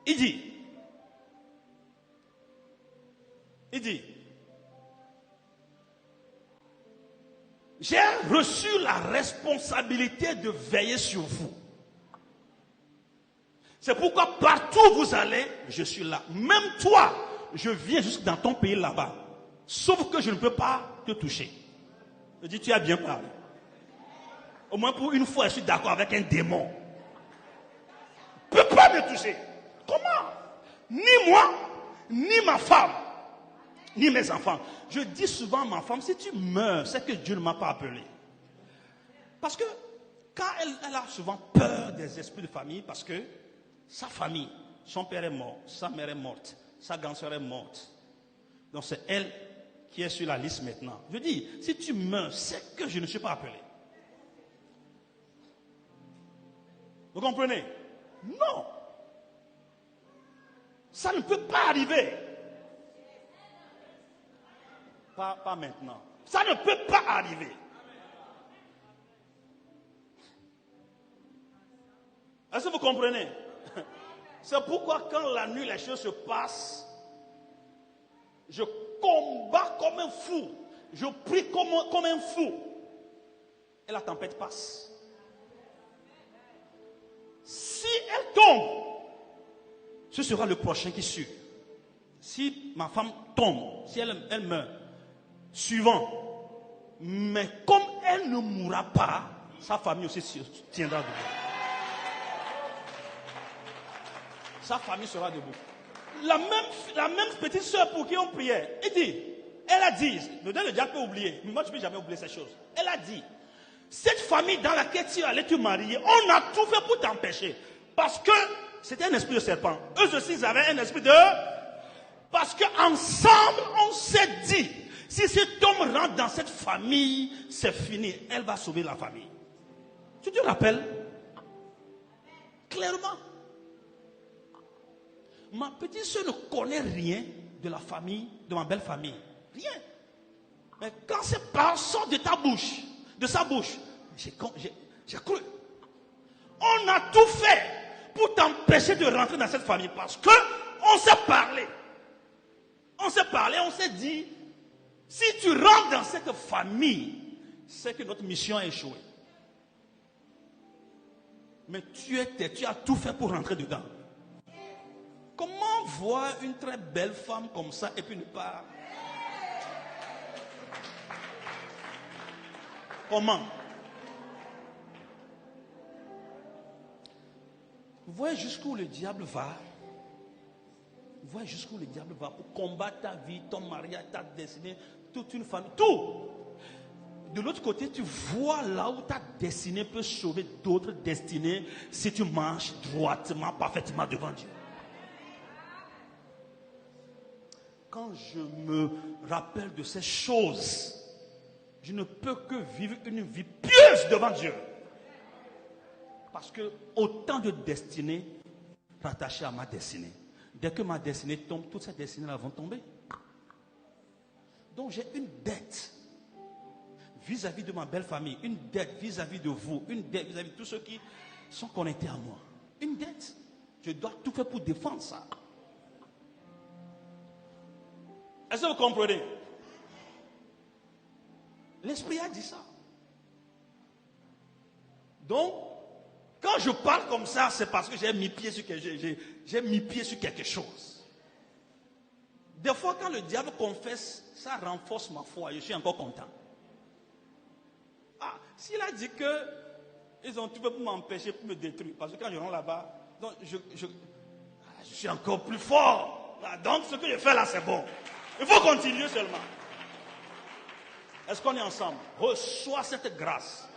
Il dit, j'ai reçu la responsabilité de veiller sur vous. C'est pourquoi partout où vous allez, je suis là. Même toi, je viens jusque dans ton pays là-bas. Sauf que je ne peux pas te toucher. Je dis, tu as bien parlé. Au moins pour une fois, je suis d'accord avec un démon. Il ne peut pas me toucher. Comment? Ni moi, ni ma femme, ni mes enfants. Je dis souvent à ma femme, si tu meurs, c'est que Dieu ne m'a pas appelé. Parce que quand elle a souvent peur des esprits de famille, parce que sa famille, son père est mort, sa mère est morte, sa grand-sœur est morte. Donc c'est elle qui est sur la liste maintenant. Je dis, si tu meurs, c'est que je ne suis pas appelé. Vous comprenez? Non. Ça ne peut pas arriver. Pas maintenant. Ça ne peut pas arriver. Est-ce que vous comprenez? C'est pourquoi quand la nuit les choses se passent, je combats comme un fou. Je prie comme un fou. Et la tempête passe. Si elle tombe, ce sera le prochain qui suit. Si ma femme tombe, si elle meurt, suivant. Mais comme elle ne mourra pas, sa famille aussi se tiendra debout. Sa famille sera debout. La même petite soeur pour qui on priait, elle a dit, le diable peut oublier, mais moi je ne peux jamais oublier ces choses. Elle a dit, cette famille dans laquelle tu allais te marier, on a tout fait pour t'empêcher. Parce que c'était un esprit de serpent. Eux aussi, ils avaient un esprit de... Parce qu'ensemble, on s'est dit, si cet homme rentre dans cette famille, c'est fini. Elle va sauver la famille. Tu te rappelles? Clairement. Ma petite soeur ne connaît rien de la famille, de ma belle famille. Rien. Mais quand ces paroles sortent de ta bouche, de sa bouche, j'ai cru. On a tout fait pour t'empêcher de rentrer dans cette famille parce que on s'est parlé. On s'est parlé, on s'est dit, si tu rentres dans cette famille, c'est que notre mission a échoué. Mais tu as tout fait pour rentrer dedans. Comment voir une très belle femme comme ça et puis ne pas... Comment? Vous voyez jusqu'où le diable va? Vous voyez jusqu'où le diable va pour combattre ta vie, ton mariage, ta destinée, toute une famille, tout. De l'autre côté, tu vois là où ta destinée peut sauver d'autres destinées si tu marches droitement, parfaitement devant Dieu. Quand je me rappelle de ces choses, je ne peux que vivre une vie pieuse devant Dieu. Parce que autant de destinées rattachées à ma destinée. Dès que ma destinée tombe, toutes ces destinées-là vont tomber. Donc j'ai une dette vis-à-vis de ma belle famille, une dette vis-à-vis de vous, une dette vis-à-vis de tous ceux qui sont connectés à moi. Une dette. Je dois tout faire pour défendre ça. Est-ce que vous comprenez? L'Esprit a dit ça. Donc, quand je parle comme ça, c'est parce que j'ai mis pied sur quelque chose. Des fois, quand le diable confesse, ça renforce ma foi. Je suis encore content. Ah, s'il a dit que ils ont tout fait pour m'empêcher, pour me détruire. Parce que quand je rentre là-bas, donc je suis encore plus fort. Ah, donc ce que je fais là, c'est bon. Il faut continuer seulement. Est-ce qu'on est ensemble? Reçois cette grâce.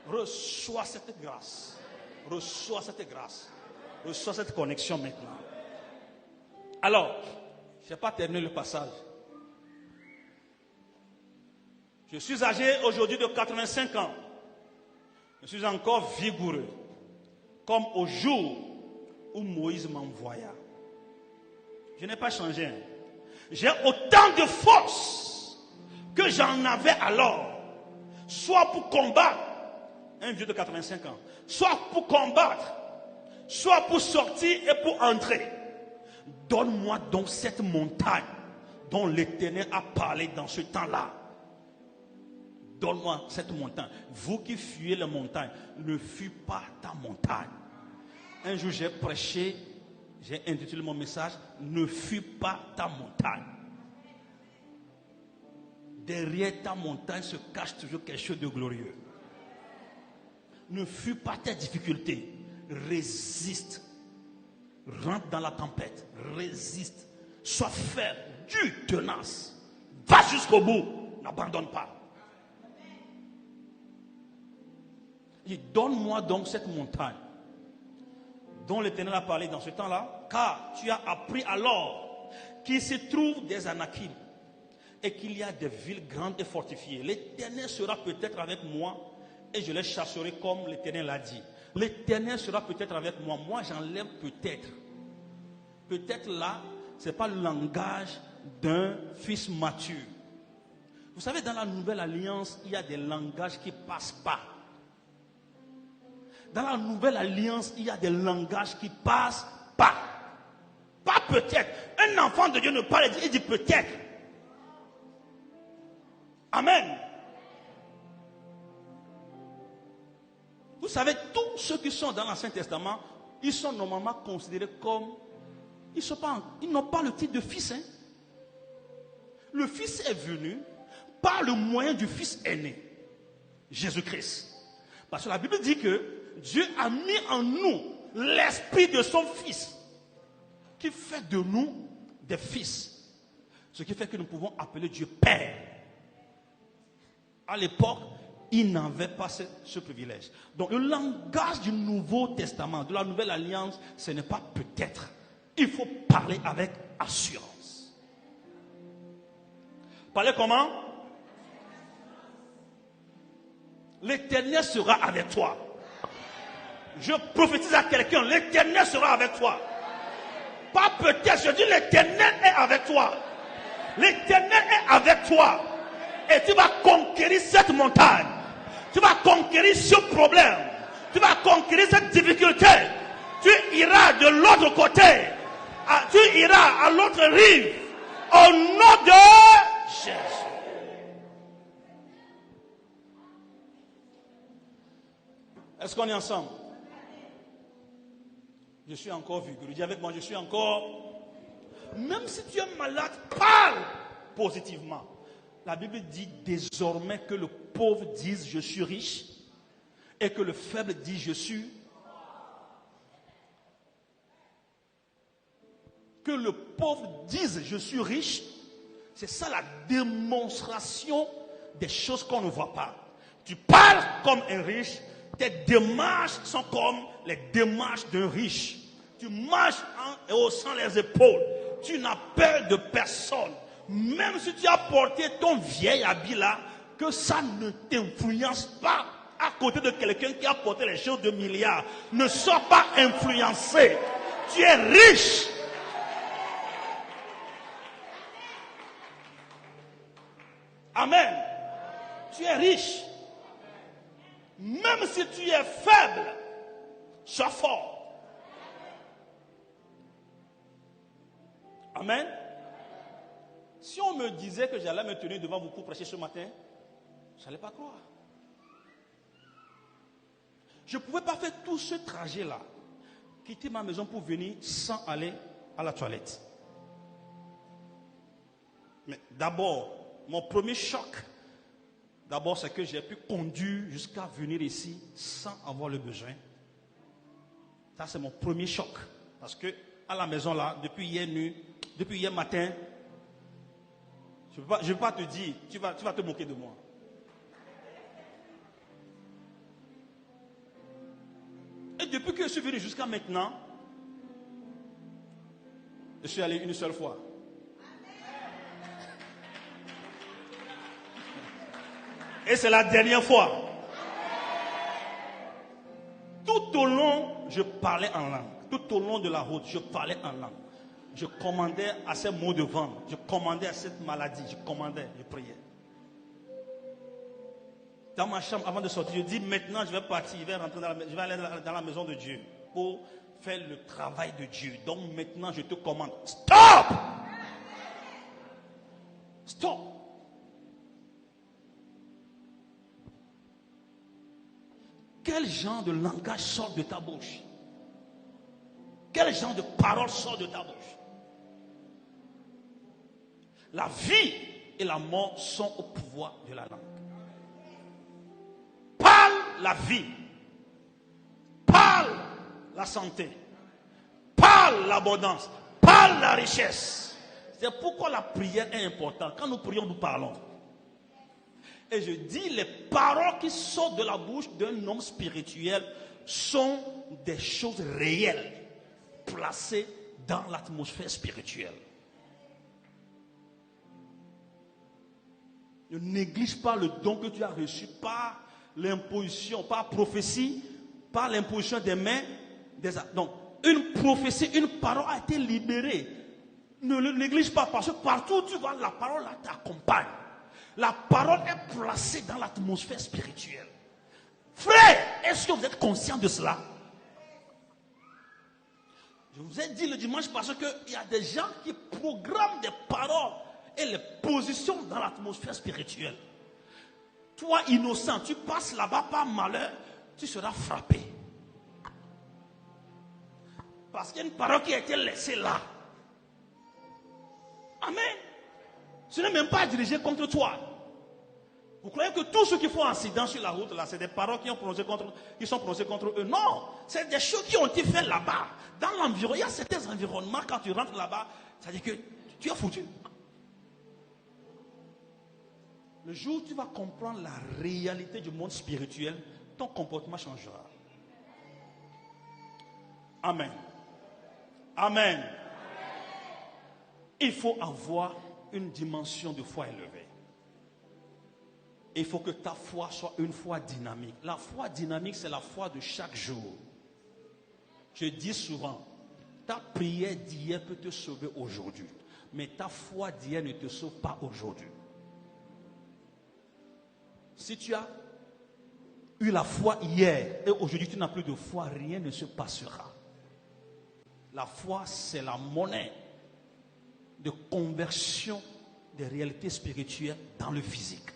Reçois cette grâce. Reçois cette grâce. Reçois cette connexion maintenant. Alors, je n'ai pas terminé le passage. Je suis âgé aujourd'hui de 85 ans. Je suis encore vigoureux. Comme au jour où Moïse m'envoya. Je n'ai pas changé. J'ai autant de force que j'en avais alors. Soit pour combattre, un vieux de 85 ans. Soit pour combattre, soit pour sortir et pour entrer. Donne-moi donc cette montagne dont l'Éternel a parlé dans ce temps-là. Donne-moi cette montagne. Vous qui fuyez la montagne, ne fuis pas ta montagne. Un jour j'ai prêché, j'ai intitulé mon message, ne fuis pas ta montagne. Derrière ta montagne se cache toujours quelque chose de glorieux. Ne fuis pas tes difficultés. Résiste. Rentre dans la tempête. Résiste. Sois ferme. Dur, tenace. Va jusqu'au bout. N'abandonne pas. Et donne-moi donc cette montagne dont l'Éternel a parlé dans ce temps-là, car tu as appris alors qu'il se trouve des Anakim et qu'il y a des villes grandes et fortifiées. L'Éternel sera peut-être avec moi et je les chasserai comme l'Éternel l'a dit. L'Éternel sera peut-être avec moi. Moi, j'enlève peut-être. Peut-être là, ce n'est pas le langage d'un fils mature. Vous savez, dans la nouvelle alliance, il y a des langages qui ne passent pas. Dans la nouvelle alliance, il y a des langages qui ne passent pas. Pas peut-être. Un enfant de Dieu ne parle, il dit peut-être. Amen. Vous savez, tous ceux qui sont dans l'Ancien Testament, ils sont normalement considérés comme... Ils n'ont pas le titre de fils. Hein. Le fils est venu par le moyen du fils aîné, Jésus-Christ. Parce que la Bible dit que Dieu a mis en nous l'esprit de son fils, qui fait de nous des fils. Ce qui fait que nous pouvons appeler Dieu Père. À l'époque, il n'avait pas ce privilège. Donc le langage du Nouveau Testament, de la Nouvelle Alliance, ce n'est pas peut-être. Il faut parler avec assurance. Parler comment? L'Éternel sera avec toi. Je prophétise à quelqu'un, l'Éternel sera avec toi. Pas peut-être, je dis l'Éternel est avec toi. L'Éternel est avec toi. Et tu vas conquérir cette montagne. Tu vas conquérir ce problème. Tu vas conquérir cette difficulté. Tu iras de l'autre côté. Tu iras à l'autre rive. Au nom de Jésus. Est-ce qu'on est ensemble? Je suis encore vigoureux. Dis avec moi, je suis encore... Même si tu es malade, parle positivement. La Bible dit désormais que le pauvre dise je suis riche et que le faible dit je suis. Que le pauvre dise je suis riche, c'est ça la démonstration des choses qu'on ne voit pas. Tu parles comme un riche, tes démarches sont comme les démarches d'un riche. Tu marches en haussant les épaules. Tu n'as peur de personne. Même si tu as porté ton vieil habit là, que ça ne t'influence pas à côté de quelqu'un qui a porté les choses de milliards. Ne sois pas influencé. Tu es riche. Amen. Tu es riche. Même si tu es faible, sois fort. Amen. Si on me disait que j'allais me tenir devant vous pour prêcher ce matin, je n'allais pas croire. Je ne pouvais pas faire tout ce trajet-là, quitter ma maison pour venir sans aller à la toilette. Mais d'abord, mon premier choc, c'est que j'ai pu conduire jusqu'à venir ici sans avoir le besoin. Ça, c'est mon premier choc. Parce que à la maison, là, depuis hier matin, je ne vais pas te dire, tu vas te moquer de moi. Et depuis que je suis venu jusqu'à maintenant, je suis allé une seule fois. Et c'est la dernière fois. Tout au long, je parlais en langue. Tout au long de la route, je parlais en langue. Je commandais à ces maux de ventre. Je commandais à cette maladie. Je priais. Dans ma chambre, avant de sortir, je dis maintenant je vais partir, je vais aller dans la maison de Dieu pour faire le travail de Dieu. Donc maintenant je te commande, stop! Stop! Quel genre de langage sort de ta bouche? Quel genre de parole sort de ta bouche? La vie et la mort sont au pouvoir de la langue. Parle la vie. Parle la santé. Parle l'abondance. Parle la richesse. C'est pourquoi la prière est importante. Quand nous prions, nous parlons. Et je dis, les paroles qui sortent de la bouche d'un homme spirituel sont des choses réelles, placées dans l'atmosphère spirituelle. Ne néglige pas le don que tu as reçu par l'imposition, par prophétie, par l'imposition des mains. Donc, une prophétie, une parole a été libérée. Ne le néglige pas, parce que partout où tu vas, la parole t'accompagne. La parole est placée dans l'atmosphère spirituelle. Frère, est-ce que vous êtes conscient de cela? Je vous ai dit le dimanche parce qu'il y a des gens qui programment des paroles et les positionnent dans l'atmosphère spirituelle. Toi, innocent, tu passes là-bas par malheur, tu seras frappé. Parce qu'il y a une parole qui a été laissée là. Amen. Ce n'est même pas dirigé contre toi. Vous croyez que tous ceux qui font incident sur la route, là, c'est des paroles qui sont prononcées contre eux? Non, c'est des choses qui ont été faites là-bas. Dans l'environnement, il y a certains environnements, quand tu rentres là-bas, ça veut dire que tu es foutu. Le jour où tu vas comprendre la réalité du monde spirituel, ton comportement changera. Amen. Amen. Il faut avoir une dimension de foi élevée. Il faut que ta foi soit une foi dynamique. La foi dynamique, c'est la foi de chaque jour. Je dis souvent, ta prière d'hier peut te sauver aujourd'hui. Mais ta foi d'hier ne te sauve pas aujourd'hui. Si tu as eu la foi hier et aujourd'hui tu n'as plus de foi, rien ne se passera. La foi, c'est la monnaie de conversion des réalités spirituelles dans le physique.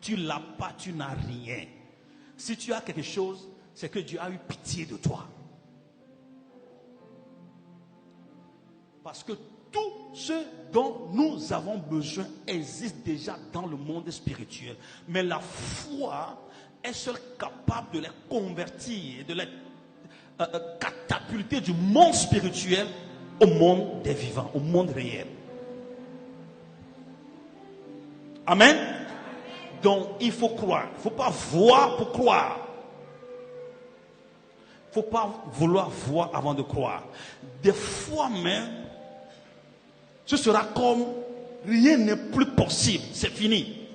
Tu ne l'as pas, tu n'as rien. Si tu as quelque chose, c'est que Dieu a eu pitié de toi. Parce que tout ce dont nous avons besoin existe déjà dans le monde spirituel. Mais la foi est seule capable de les convertir et de les catapulter du monde spirituel au monde des vivants, au monde réel. Amen. Donc il faut croire. Il ne faut pas voir pour croire. Il ne faut pas vouloir voir avant de croire. Des fois même, ce sera comme rien n'est plus possible. C'est fini.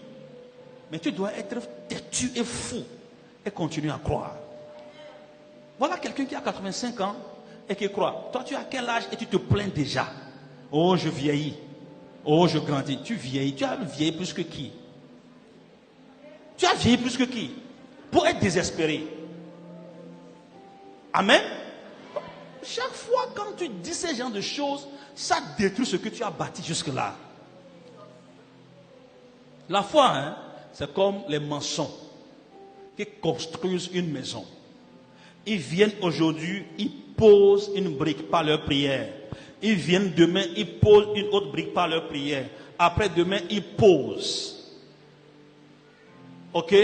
Mais tu dois être têtu et fou et continuer à croire. Voilà quelqu'un qui a 85 ans et qui croit. Toi, tu as quel âge et tu te plains déjà? Oh, je vieillis. Oh, je grandis. Tu vieillis. Tu as vieilli plus que qui? Tu as vieilli plus que qui? Pour être désespéré. Amen. Chaque fois quand tu dis ces genres de choses, ça détruit ce que tu as bâti jusque-là. La foi, c'est comme les maçons qui construisent une maison. Ils viennent aujourd'hui, ils posent une brique par leur prière. Ils viennent demain, ils posent une autre brique par leur prière. Après-demain, ils posent. Ok?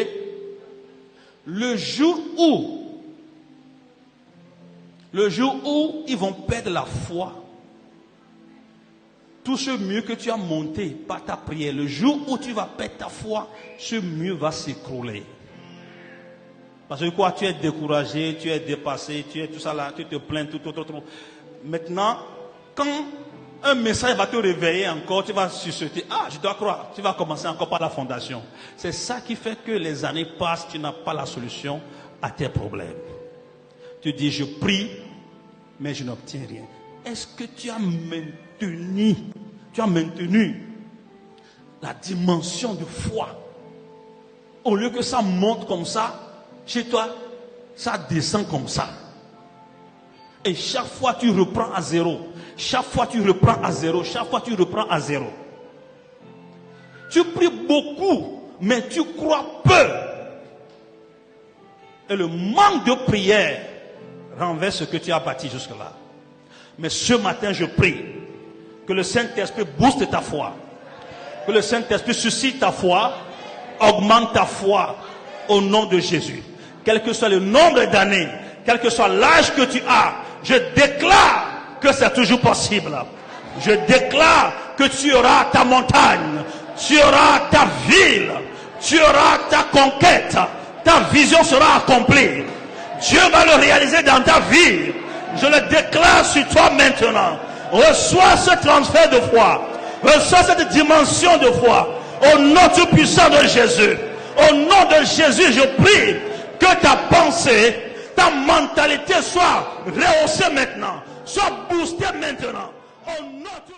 Le jour où ils vont perdre la foi, tout ce mur que tu as monté par ta prière, le jour où tu vas perdre ta foi, ce mur va s'écrouler. Parce que quoi, tu es découragé, tu es dépassé, tu es tout ça là, tu te plains, tout. Maintenant, quand un message va te réveiller encore, tu vas sursauter. Ah, je dois croire. Tu vas commencer encore par la fondation. C'est ça qui fait que les années passent, tu n'as pas la solution à tes problèmes. Tu dis, je prie, mais je n'obtiens rien. Est-ce que tu as maintenu la dimension de foi? Au lieu que ça monte comme ça, chez toi, ça descend comme ça. Et chaque fois tu reprends à zéro. Chaque fois tu reprends à zéro. Chaque fois tu reprends à zéro. Tu pries beaucoup, mais tu crois peu. Et le manque de prière renverse ce que tu as bâti jusque-là. Mais ce matin, je prie que le Saint-Esprit booste ta foi. Que le Saint-Esprit suscite ta foi, augmente ta foi au nom de Jésus. Quel que soit le nombre d'années, quel que soit l'âge que tu as, je déclare que c'est toujours possible. Je déclare que tu auras ta montagne, tu auras ta ville, tu auras ta conquête, ta vision sera accomplie. Dieu va le réaliser dans ta vie. Je le déclare sur toi maintenant. Reçois ce transfert de foi. Reçois cette dimension de foi. Au nom tout puissant de Jésus. Au nom de Jésus, je prie que ta pensée, ta mentalité soit rehaussée maintenant. Soit boostée maintenant. Au nom tout